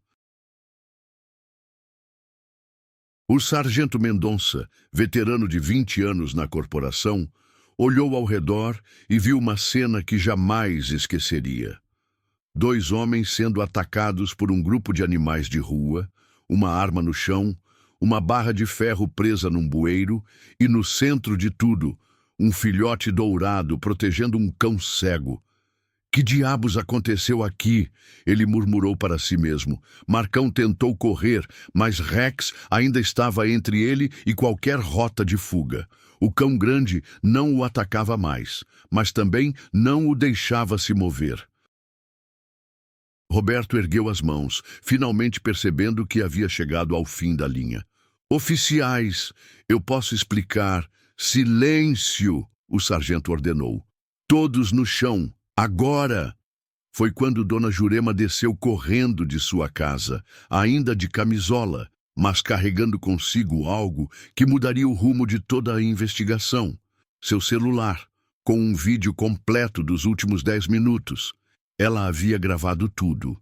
S1: O sargento Mendonça, veterano de 20 anos na corporação, olhou ao redor e viu uma cena que jamais esqueceria. 2 homens sendo atacados por um grupo de animais de rua, uma arma no chão, uma barra de ferro presa num bueiro e, no centro de tudo, um filhote dourado protegendo um cão cego. Que diabos aconteceu aqui? Ele murmurou para si mesmo. Marcão tentou correr, mas Rex ainda estava entre ele e qualquer rota de fuga. O cão grande não o atacava mais, mas também não o deixava se mover. Roberto ergueu as mãos, finalmente percebendo que havia chegado ao fim da linha. Oficiais, eu posso explicar. Silêncio! O sargento ordenou. Todos no chão, agora! Foi quando Dona Jurema desceu correndo de sua casa, ainda de camisola, mas carregando consigo algo que mudaria o rumo de toda a investigação. Seu celular, com um vídeo completo dos últimos 10 minutos. Ela havia gravado tudo.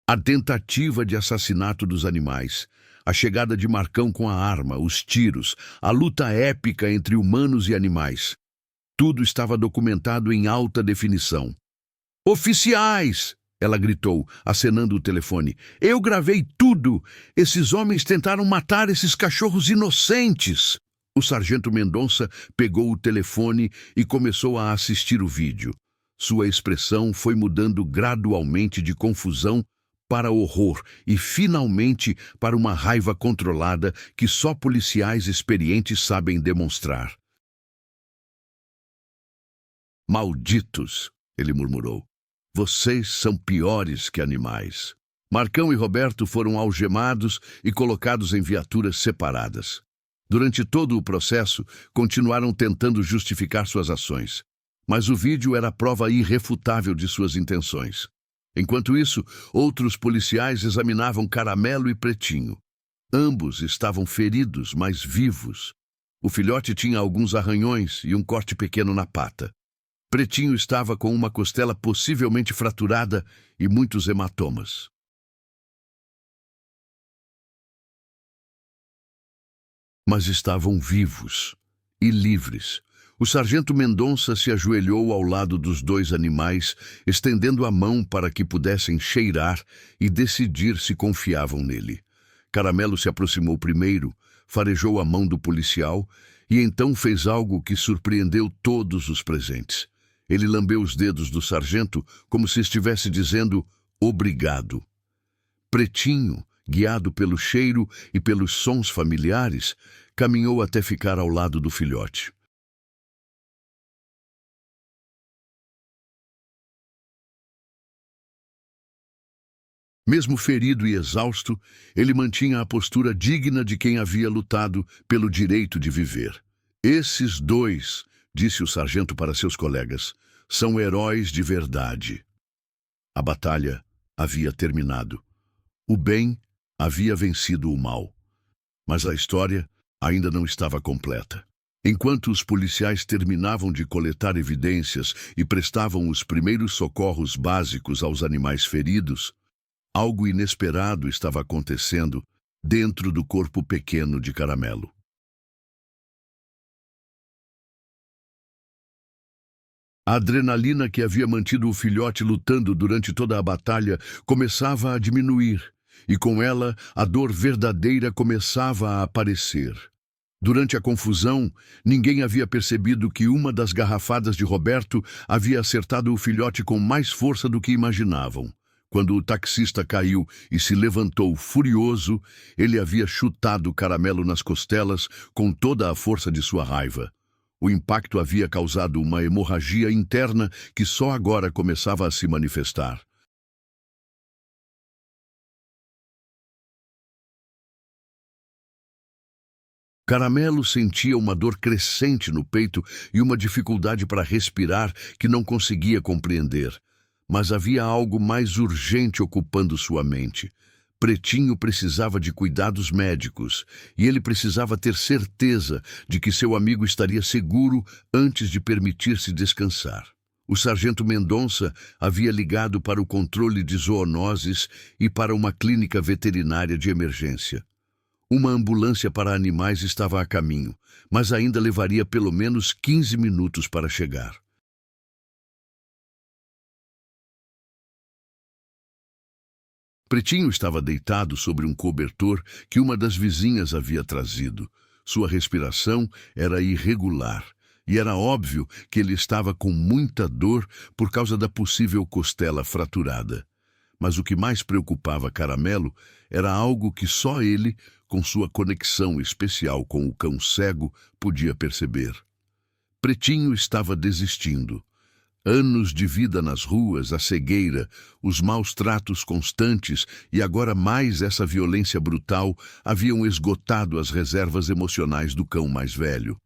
S1: A tentativa de assassinato dos animais, a chegada de Marcão com a arma, os tiros, a luta épica entre humanos e animais. Tudo estava documentado em alta definição. Oficiais! Ela gritou, acenando o telefone. Eu gravei tudo! Esses homens tentaram matar esses cachorros inocentes! O sargento Mendonça pegou o telefone e começou a assistir o vídeo. Sua expressão foi mudando gradualmente de confusão para horror e, finalmente, para uma raiva controlada que só policiais experientes sabem demonstrar. Malditos! Ele murmurou. Vocês são piores que animais. Marcão e Roberto foram algemados e colocados em viaturas separadas. Durante todo o processo, continuaram tentando justificar suas ações. Mas o vídeo era a prova irrefutável de suas intenções. Enquanto isso, outros policiais examinavam Caramelo e Pretinho. Ambos estavam feridos, mas vivos. O filhote tinha alguns arranhões e um corte pequeno na pata. Pretinho estava com uma costela possivelmente fraturada e muitos hematomas. Mas estavam vivos e livres. O sargento Mendonça se ajoelhou ao lado dos 2 animais, estendendo a mão para que pudessem cheirar e decidir se confiavam nele. Caramelo se aproximou primeiro, farejou a mão do policial e então fez algo que surpreendeu todos os presentes. Ele lambeu os dedos do sargento como se estivesse dizendo obrigado. Pretinho, guiado pelo cheiro e pelos sons familiares, caminhou até ficar ao lado do filhote. Mesmo ferido e exausto, ele mantinha a postura digna de quem havia lutado pelo direito de viver. Esses 2, disse o sargento para seus colegas, são heróis de verdade. A batalha havia terminado. O bem havia vencido o mal. Mas a história ainda não estava completa. Enquanto os policiais terminavam de coletar evidências e prestavam os primeiros socorros básicos aos animais feridos, algo inesperado estava acontecendo dentro do corpo pequeno de Caramelo. A adrenalina que havia mantido o filhote lutando durante toda a batalha começava a diminuir, e com ela a dor verdadeira começava a aparecer. Durante a confusão, ninguém havia percebido que uma das garrafadas de Roberto havia acertado o filhote com mais força do que imaginavam. Quando o taxista caiu e se levantou furioso, ele havia chutado Caramelo nas costelas com toda a força de sua raiva. O impacto havia causado uma hemorragia interna que só agora começava a se manifestar. Caramelo sentia uma dor crescente no peito e uma dificuldade para respirar que não conseguia compreender. Mas havia algo mais urgente ocupando sua mente. Pretinho precisava de cuidados médicos e ele precisava ter certeza de que seu amigo estaria seguro antes de permitir-se descansar. O sargento Mendonça havia ligado para o controle de zoonoses e para uma clínica veterinária de emergência. Uma ambulância para animais estava a caminho, mas ainda levaria pelo menos 15 minutos para chegar. Pretinho estava deitado sobre um cobertor que uma das vizinhas havia trazido. Sua respiração era irregular e era óbvio que ele estava com muita dor por causa da possível costela fraturada. Mas o que mais preocupava Caramelo era algo que só ele, com sua conexão especial com o cão cego, podia perceber. Pretinho estava desistindo. Anos de vida nas ruas, a cegueira, os maus tratos constantes e agora mais essa violência brutal haviam esgotado as reservas emocionais do cão mais velho.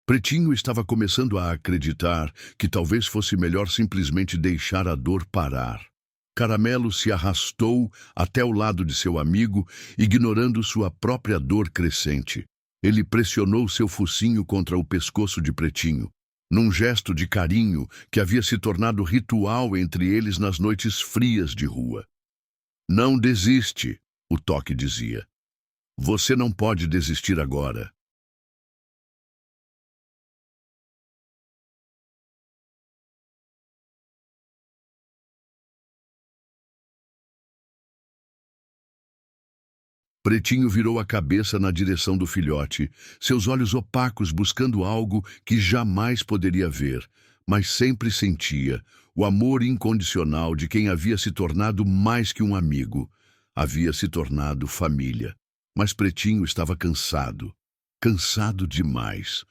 S1: Pretinho estava começando a acreditar que talvez fosse melhor simplesmente deixar a dor parar. Caramelo se arrastou até o lado de seu amigo, ignorando sua própria dor crescente. Ele pressionou seu focinho contra o pescoço de Pretinho, num gesto de carinho que havia se tornado ritual entre eles nas noites frias de rua. Não desiste, o toque dizia. Você não pode desistir agora. Pretinho virou a cabeça na direção do filhote, seus olhos opacos buscando algo que jamais poderia ver, mas sempre sentia o amor incondicional de quem havia se tornado mais que um amigo. Havia se tornado família. Mas Pretinho estava cansado. Cansado demais.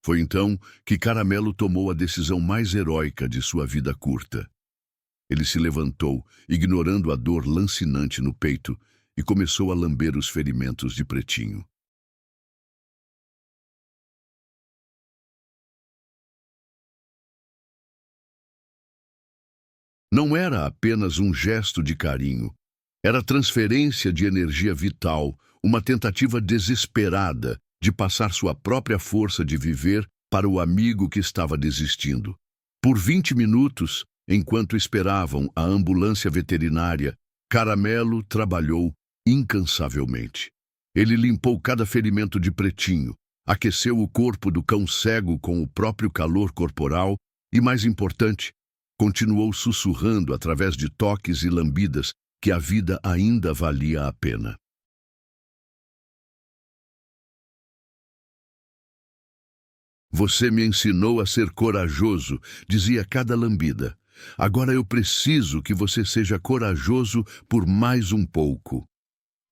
S1: Foi então que Caramelo tomou a decisão mais heróica de sua vida curta. Ele se levantou, ignorando a dor lancinante no peito, e começou a lamber os ferimentos de Pretinho. Não era apenas um gesto de carinho. Era transferência de energia vital, uma tentativa desesperada de passar sua própria força de viver para o amigo que estava desistindo. Por 20 minutos, enquanto esperavam a ambulância veterinária, Caramelo trabalhou incansavelmente. Ele limpou cada ferimento de Pretinho, aqueceu o corpo do cão cego com o próprio calor corporal e, mais importante, continuou sussurrando através de toques e lambidas que a vida ainda valia a pena. Você me ensinou a ser corajoso, dizia cada lambida. Agora eu preciso que você seja corajoso por mais um pouco.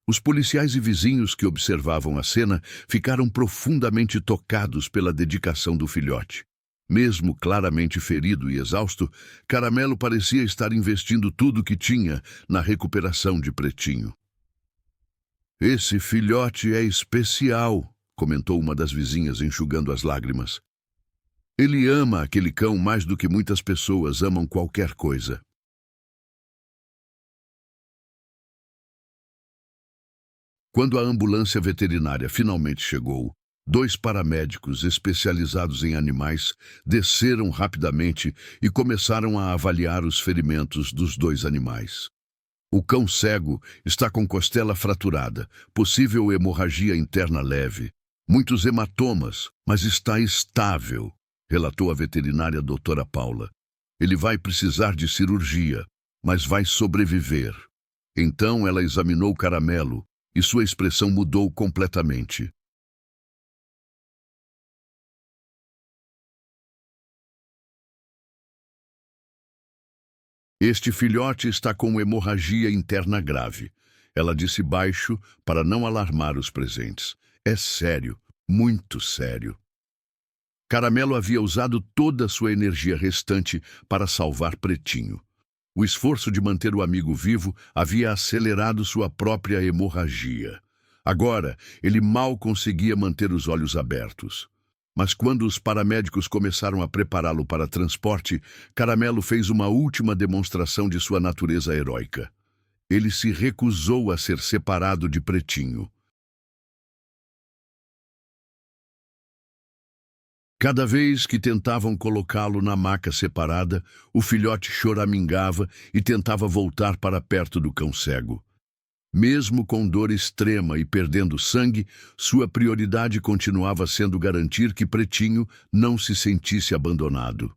S1: Os policiais e vizinhos que observavam a cena ficaram profundamente tocados pela dedicação do filhote. Mesmo claramente ferido e exausto, Caramelo parecia estar investindo tudo o que tinha na recuperação de Pretinho. Esse filhote é especial, comentou uma das vizinhas enxugando as lágrimas. Ele ama aquele cão mais do que muitas pessoas amam qualquer coisa. Quando a ambulância veterinária finalmente chegou, 2 paramédicos especializados em animais desceram rapidamente e começaram a avaliar os ferimentos dos 2 animais. O cão cego está com costela fraturada, possível hemorragia interna leve. Muitos hematomas, mas está estável, relatou a veterinária doutora Paula. Ele vai precisar de cirurgia, mas vai sobreviver. Então ela examinou o Caramelo e sua expressão mudou completamente. Este filhote está com hemorragia interna grave. Ela disse baixo para não alarmar os presentes. É sério, muito sério. Caramelo havia usado toda a sua energia restante para salvar Pretinho. O esforço de manter o amigo vivo havia acelerado sua própria hemorragia. Agora, ele mal conseguia manter os olhos abertos. Mas quando os paramédicos começaram a prepará-lo para transporte, Caramelo fez uma última demonstração de sua natureza heróica. Ele se recusou a ser separado de Pretinho. Cada vez que tentavam colocá-lo na maca separada, o filhote choramingava e tentava voltar para perto do cão cego. Mesmo com dor extrema e perdendo sangue, sua prioridade continuava sendo garantir que Pretinho não se sentisse abandonado.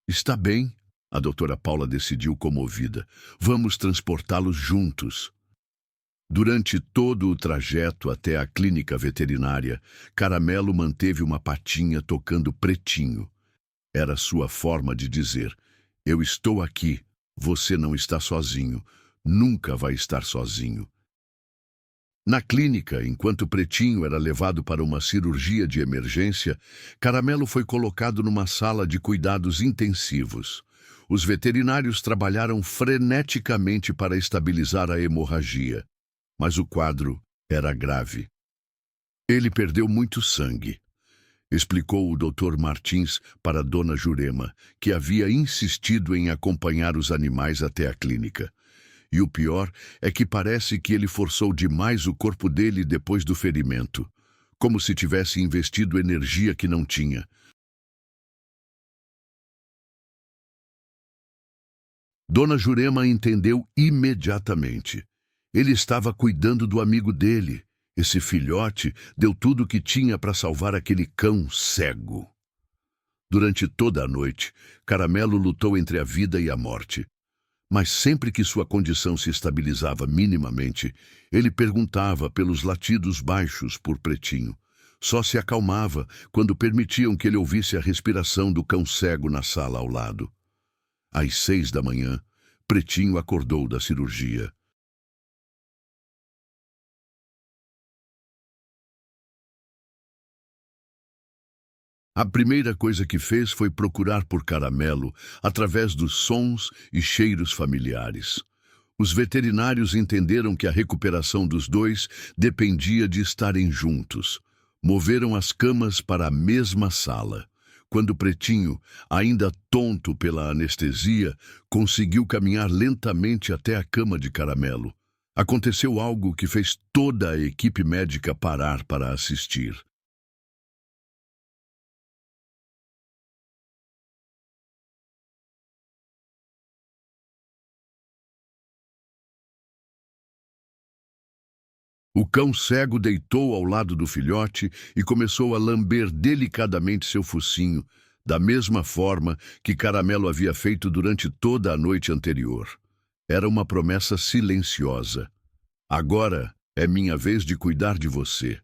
S1: Está bem, a doutora Paula decidiu comovida. Vamos transportá-los juntos. Durante todo o trajeto até a clínica veterinária, Caramelo manteve uma patinha tocando Pretinho. Era sua forma de dizer: eu estou aqui, você não está sozinho, nunca vai estar sozinho. Na clínica, enquanto Pretinho era levado para uma cirurgia de emergência, Caramelo foi colocado numa sala de cuidados intensivos. Os veterinários trabalharam freneticamente para estabilizar a hemorragia. Mas o quadro era grave. Ele perdeu muito sangue, explicou o Dr. Martins para Dona Jurema, que havia insistido em acompanhar os animais até a clínica. E o pior é que parece que ele forçou demais o corpo dele depois do ferimento, como se tivesse investido energia que não tinha. Dona Jurema entendeu imediatamente. Ele estava cuidando do amigo dele. Esse filhote deu tudo o que tinha para salvar aquele cão cego. Durante toda a noite, Caramelo lutou entre a vida e a morte. Mas sempre que sua condição se estabilizava minimamente, ele perguntava pelos latidos baixos por Pretinho. Só se acalmava quando permitiam que ele ouvisse a respiração do cão cego na sala ao lado. Às 6 da manhã, Pretinho acordou da cirurgia. A primeira coisa que fez foi procurar por Caramelo através dos sons e cheiros familiares. Os veterinários entenderam que a recuperação dos dois dependia de estarem juntos. Moveram as camas para a mesma sala. Quando Pretinho, ainda tonto pela anestesia, conseguiu caminhar lentamente até a cama de Caramelo, aconteceu algo que fez toda a equipe médica parar para assistir. O cão cego deitou ao lado do filhote e começou a lamber delicadamente seu focinho, da mesma forma que Caramelo havia feito durante toda a noite anterior. Era uma promessa silenciosa. Agora é minha vez de cuidar de você.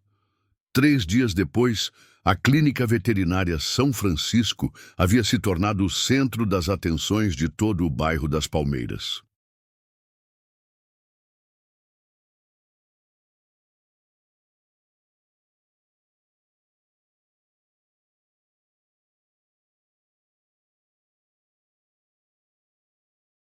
S1: 3 dias depois, a Clínica Veterinária São Francisco havia se tornado o centro das atenções de todo o bairro das Palmeiras.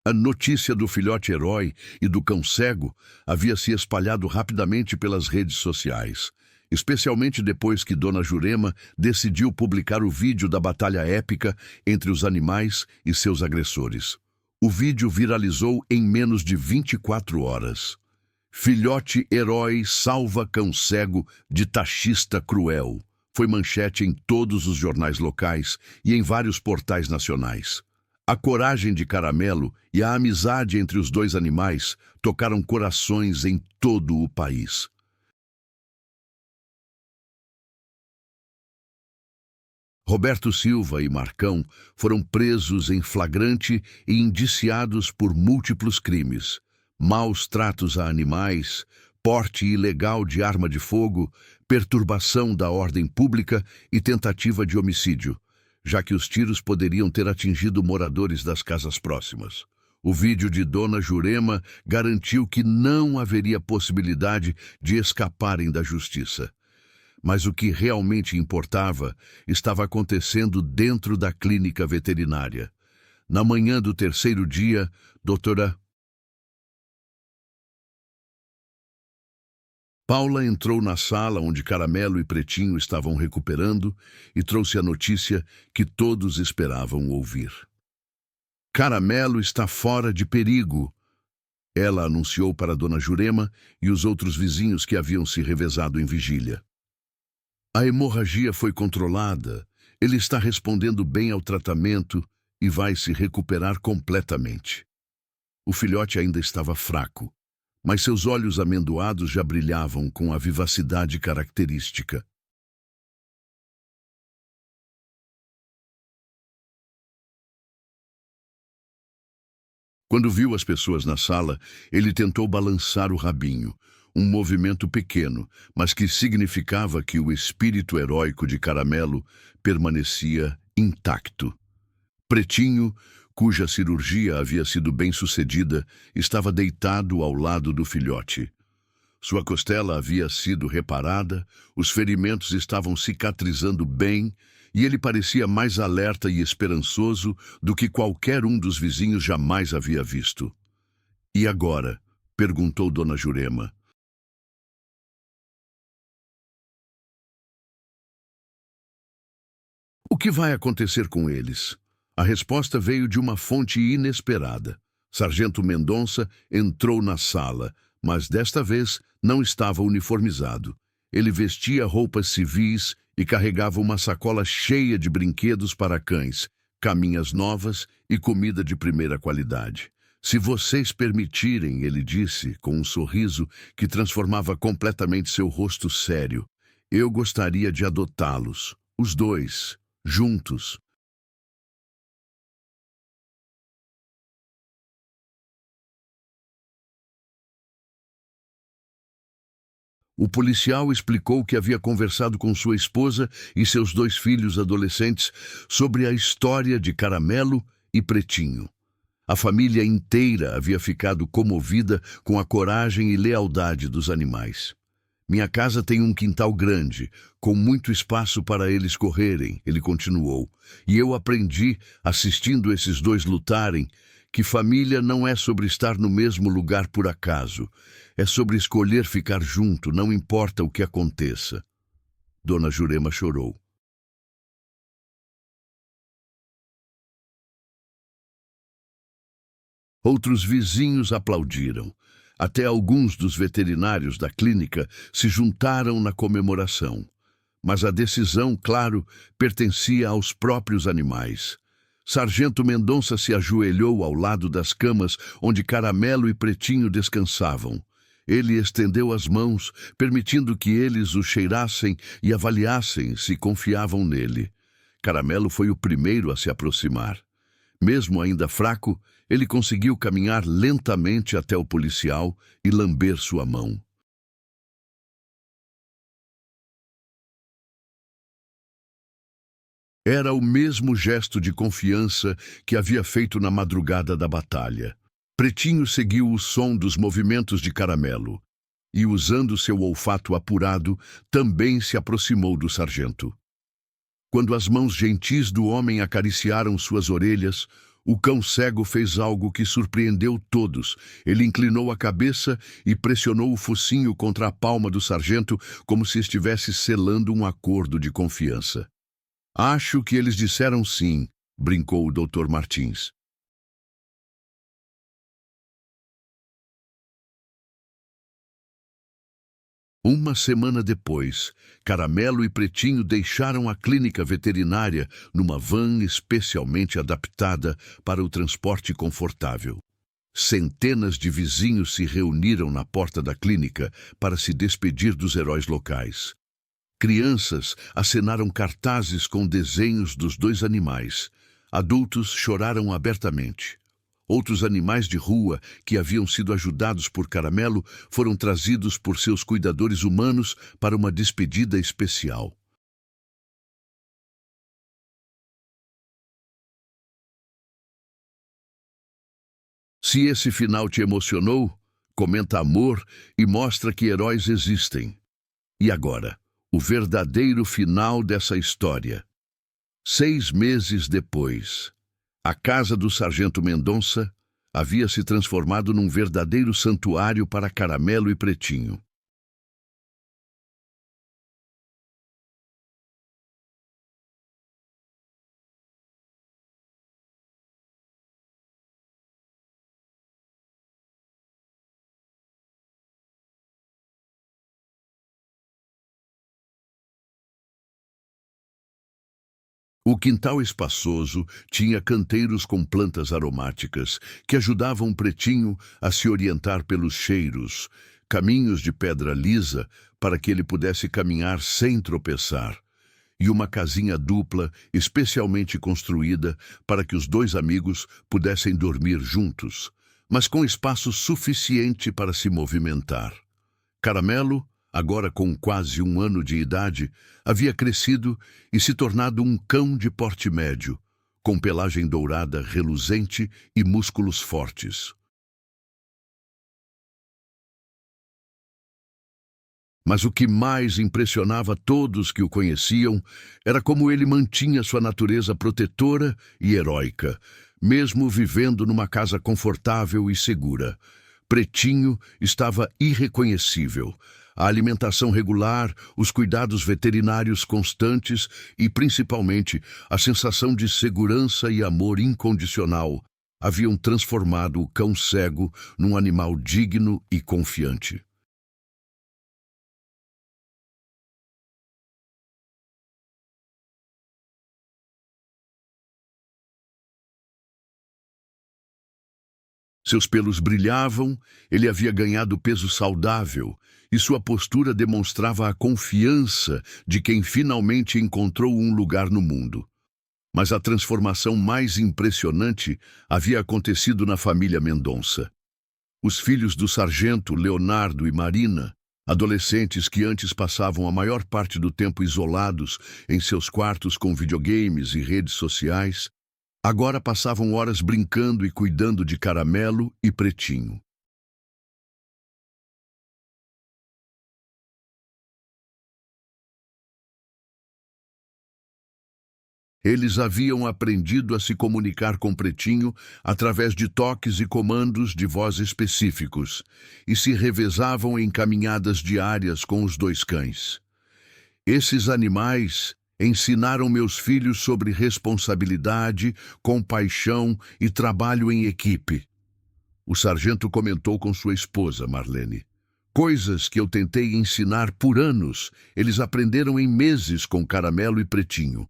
S1: A notícia do filhote herói e do cão cego havia se espalhado rapidamente pelas redes sociais, especialmente depois que Dona Jurema decidiu publicar o vídeo da batalha épica entre os animais e seus agressores. O vídeo viralizou em menos de 24 horas. Filhote herói salva cão cego de taxista cruel. Foi manchete em todos os jornais locais e em vários portais nacionais. A coragem de Caramelo e a amizade entre os dois animais tocaram corações em todo o país. Roberto Silva e Marcão foram presos em flagrante e indiciados por múltiplos crimes: maus tratos a animais, porte ilegal de arma de fogo, perturbação da ordem pública e tentativa de homicídio, já que os tiros poderiam ter atingido moradores das casas próximas. O vídeo de Dona Jurema garantiu que não haveria possibilidade de escaparem da justiça. Mas o que realmente importava estava acontecendo dentro da clínica veterinária. Na manhã do terceiro dia, doutora Paula entrou na sala onde Caramelo e Pretinho estavam recuperando e trouxe a notícia que todos esperavam ouvir. Caramelo está fora de perigo, ela anunciou para Dona Jurema e os outros vizinhos que haviam se revezado em vigília. A hemorragia foi controlada, ele está respondendo bem ao tratamento e vai se recuperar completamente. O filhote ainda estava fraco, mas seus olhos amendoados já brilhavam com a vivacidade característica. Quando viu as pessoas na sala, ele tentou balançar o rabinho, um movimento pequeno, mas que significava que o espírito heróico de Caramelo permanecia intacto. Pretinho, cuja cirurgia havia sido bem-sucedida, estava deitado ao lado do filhote. Sua costela havia sido reparada, os ferimentos estavam cicatrizando bem e ele parecia mais alerta e esperançoso do que qualquer um dos vizinhos jamais havia visto. "E agora?", perguntou Dona Jurema. "O que vai acontecer com eles?" A resposta veio de uma fonte inesperada. Sargento Mendonça entrou na sala, mas desta vez não estava uniformizado. Ele vestia roupas civis e carregava uma sacola cheia de brinquedos para cães, caminhas novas e comida de primeira qualidade. "Se vocês permitirem", ele disse, com um sorriso que transformava completamente seu rosto sério, "eu gostaria de adotá-los, os dois, juntos." O policial explicou que havia conversado com sua esposa e seus dois filhos adolescentes sobre a história de Caramelo e Pretinho. A família inteira havia ficado comovida com a coragem e lealdade dos animais. "Minha casa tem um quintal grande, com muito espaço para eles correrem", ele continuou. "E eu aprendi, assistindo esses dois lutarem, que família não é sobre estar no mesmo lugar por acaso. É sobre escolher ficar junto, não importa o que aconteça." Dona Jurema chorou. Outros vizinhos aplaudiram. Até alguns dos veterinários da clínica se juntaram na comemoração. Mas a decisão, claro, pertencia aos próprios animais. Sargento Mendonça se ajoelhou ao lado das camas onde Caramelo e Pretinho descansavam. Ele estendeu as mãos, permitindo que eles o cheirassem e avaliassem se confiavam nele. Caramelo foi o primeiro a se aproximar. Mesmo ainda fraco, ele conseguiu caminhar lentamente até o policial e lamber sua mão. Era o mesmo gesto de confiança que havia feito na madrugada da batalha. Pretinho seguiu o som dos movimentos de Caramelo e, usando seu olfato apurado, também se aproximou do sargento. Quando as mãos gentis do homem acariciaram suas orelhas, o cão cego fez algo que surpreendeu todos. Ele inclinou a cabeça e pressionou o focinho contra a palma do sargento como se estivesse selando um acordo de confiança. "Acho que eles disseram sim", brincou o Dr. Martins. Uma semana depois, Caramelo e Pretinho deixaram a clínica veterinária numa van especialmente adaptada para o transporte confortável. Centenas de vizinhos se reuniram na porta da clínica para se despedir dos heróis locais. Crianças acenaram cartazes com desenhos dos dois animais. Adultos choraram abertamente. Outros animais de rua que haviam sido ajudados por Caramelo foram trazidos por seus cuidadores humanos para uma despedida especial. Se esse final te emocionou, comenta amor e mostra que heróis existem. E agora, o verdadeiro final dessa história. 6 meses depois, a casa do Sargento Mendonça havia se transformado num verdadeiro santuário para Caramelo e Pretinho. O quintal espaçoso tinha canteiros com plantas aromáticas que ajudavam Pretinho a se orientar pelos cheiros, caminhos de pedra lisa para que ele pudesse caminhar sem tropeçar, e uma casinha dupla especialmente construída para que os dois amigos pudessem dormir juntos, mas com espaço suficiente para se movimentar. Caramelo, agora com quase 1 ano de idade, havia crescido e se tornado um cão de porte médio, com pelagem dourada reluzente e músculos fortes. Mas o que mais impressionava todos que o conheciam era como ele mantinha sua natureza protetora e heróica, mesmo vivendo numa casa confortável e segura. Pretinho estava irreconhecível. A alimentação regular, os cuidados veterinários constantes e, principalmente, a sensação de segurança e amor incondicional haviam transformado o cão cego num animal digno e confiante. Seus pelos brilhavam, ele havia ganhado peso saudável e sua postura demonstrava a confiança de quem finalmente encontrou um lugar no mundo. Mas a transformação mais impressionante havia acontecido na família Mendonça. Os filhos do sargento, Leonardo e Marina, adolescentes que antes passavam a maior parte do tempo isolados em seus quartos com videogames e redes sociais, agora passavam horas brincando e cuidando de Caramelo e Pretinho. Eles haviam aprendido a se comunicar com Pretinho através de toques e comandos de voz específicos e se revezavam em caminhadas diárias com os dois cães. Esses animais ensinaram meus filhos sobre responsabilidade, compaixão e trabalho em equipe. O sargento comentou com sua esposa, Marlene. Coisas que eu tentei ensinar por anos, eles aprenderam em meses com Caramelo e Pretinho.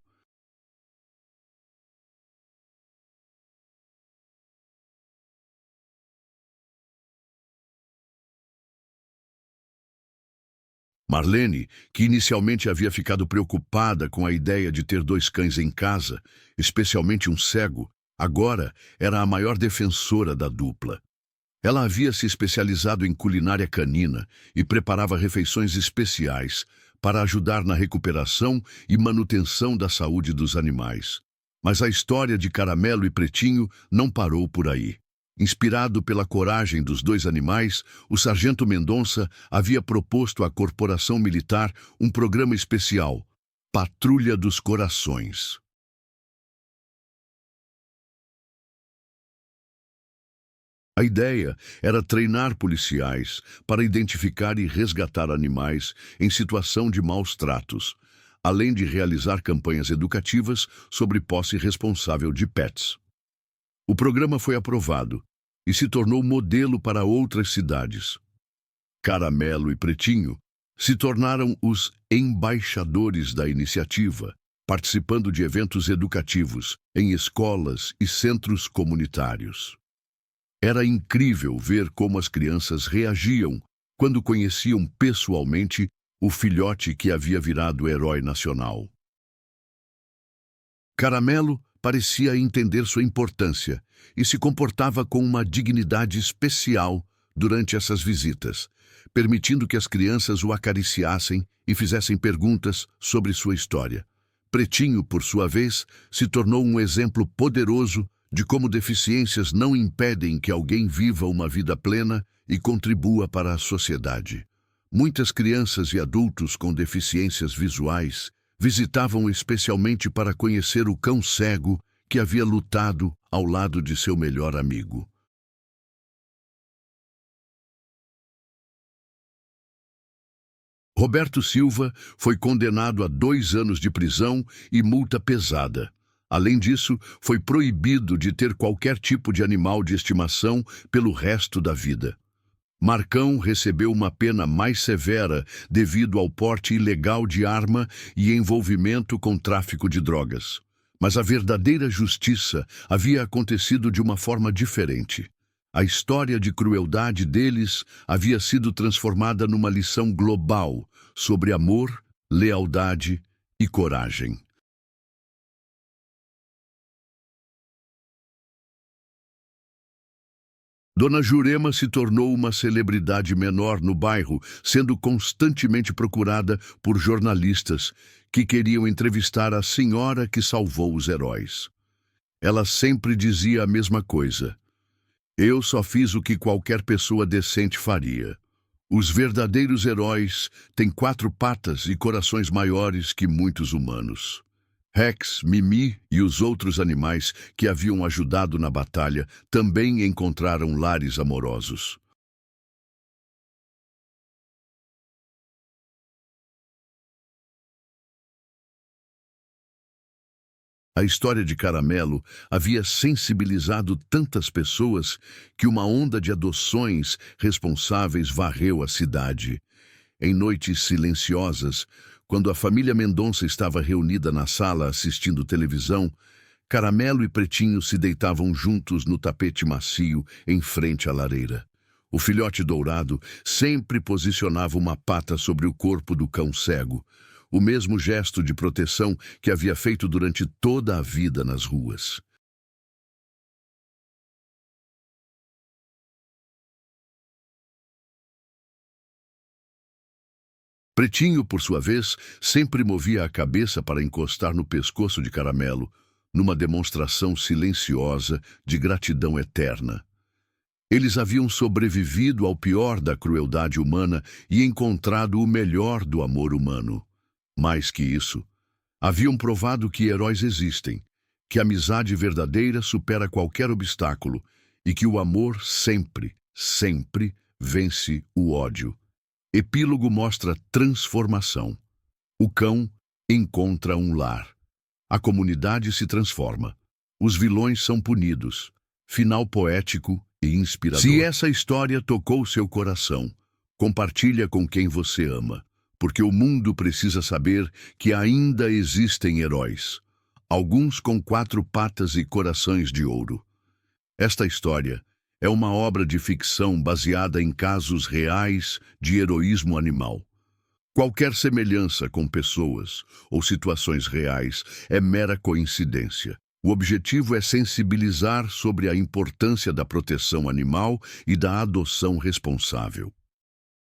S1: Marlene, que inicialmente havia ficado preocupada com a ideia de ter dois cães em casa, especialmente um cego, agora era a maior defensora da dupla. Ela havia se especializado em culinária canina e preparava refeições especiais para ajudar na recuperação e manutenção da saúde dos animais. Mas a história de Caramelo e Pretinho não parou por aí. Inspirado pela coragem dos dois animais, o sargento Mendonça havia proposto à corporação militar um programa especial, Patrulha dos Corações. A ideia era treinar policiais para identificar e resgatar animais em situação de maus tratos, além de realizar campanhas educativas sobre posse responsável de pets. O programa foi aprovado e se tornou modelo para outras cidades. Caramelo e Pretinho se tornaram os embaixadores da iniciativa, participando de eventos educativos em escolas e centros comunitários. Era incrível ver como as crianças reagiam quando conheciam pessoalmente o filhote que havia virado herói nacional. Caramelo parecia entender sua importância e se comportava com uma dignidade especial durante essas visitas, permitindo que as crianças o acariciassem e fizessem perguntas sobre sua história. Pretinho, por sua vez, se tornou um exemplo poderoso de como deficiências não impedem que alguém viva uma vida plena e contribua para a sociedade. Muitas crianças e adultos com deficiências visuais visitavam especialmente para conhecer o cão cego que havia lutado ao lado de seu melhor amigo. Roberto Silva foi condenado a 2 anos de prisão e multa pesada. Além disso, foi proibido de ter qualquer tipo de animal de estimação pelo resto da vida. Marcão recebeu uma pena mais severa devido ao porte ilegal de arma e envolvimento com tráfico de drogas. Mas a verdadeira justiça havia acontecido de uma forma diferente. A história de crueldade deles havia sido transformada numa lição global sobre amor, lealdade e coragem. Dona Jurema se tornou uma celebridade menor no bairro, sendo constantemente procurada por jornalistas que queriam entrevistar a senhora que salvou os heróis. Ela sempre dizia a mesma coisa: "Eu só fiz o que qualquer pessoa decente faria. Os verdadeiros heróis têm 4 patas e corações maiores que muitos humanos." Rex, Mimi e os outros animais que haviam ajudado na batalha também encontraram lares amorosos. A história de Caramelo havia sensibilizado tantas pessoas que uma onda de adoções responsáveis varreu a cidade. Em noites silenciosas, quando a família Mendonça estava reunida na sala assistindo televisão, Caramelo e Pretinho se deitavam juntos no tapete macio em frente à lareira. O filhote dourado sempre posicionava uma pata sobre o corpo do cão cego, o mesmo gesto de proteção que havia feito durante toda a vida nas ruas. Pretinho, por sua vez, sempre movia a cabeça para encostar no pescoço de Caramelo, numa demonstração silenciosa de gratidão eterna. Eles haviam sobrevivido ao pior da crueldade humana e encontrado o melhor do amor humano. Mais que isso, haviam provado que heróis existem, que a amizade verdadeira supera qualquer obstáculo e que o amor sempre, sempre vence o ódio. Epílogo mostra transformação. O cão encontra um lar. A comunidade se transforma. Os vilões são punidos. Final poético e inspirador. Se essa história tocou seu coração, compartilha com quem você ama, porque o mundo precisa saber que ainda existem heróis, alguns com 4 patas e corações de ouro. Esta história é uma obra de ficção baseada em casos reais de heroísmo animal. Qualquer semelhança com pessoas ou situações reais é mera coincidência. O objetivo é sensibilizar sobre a importância da proteção animal e da adoção responsável.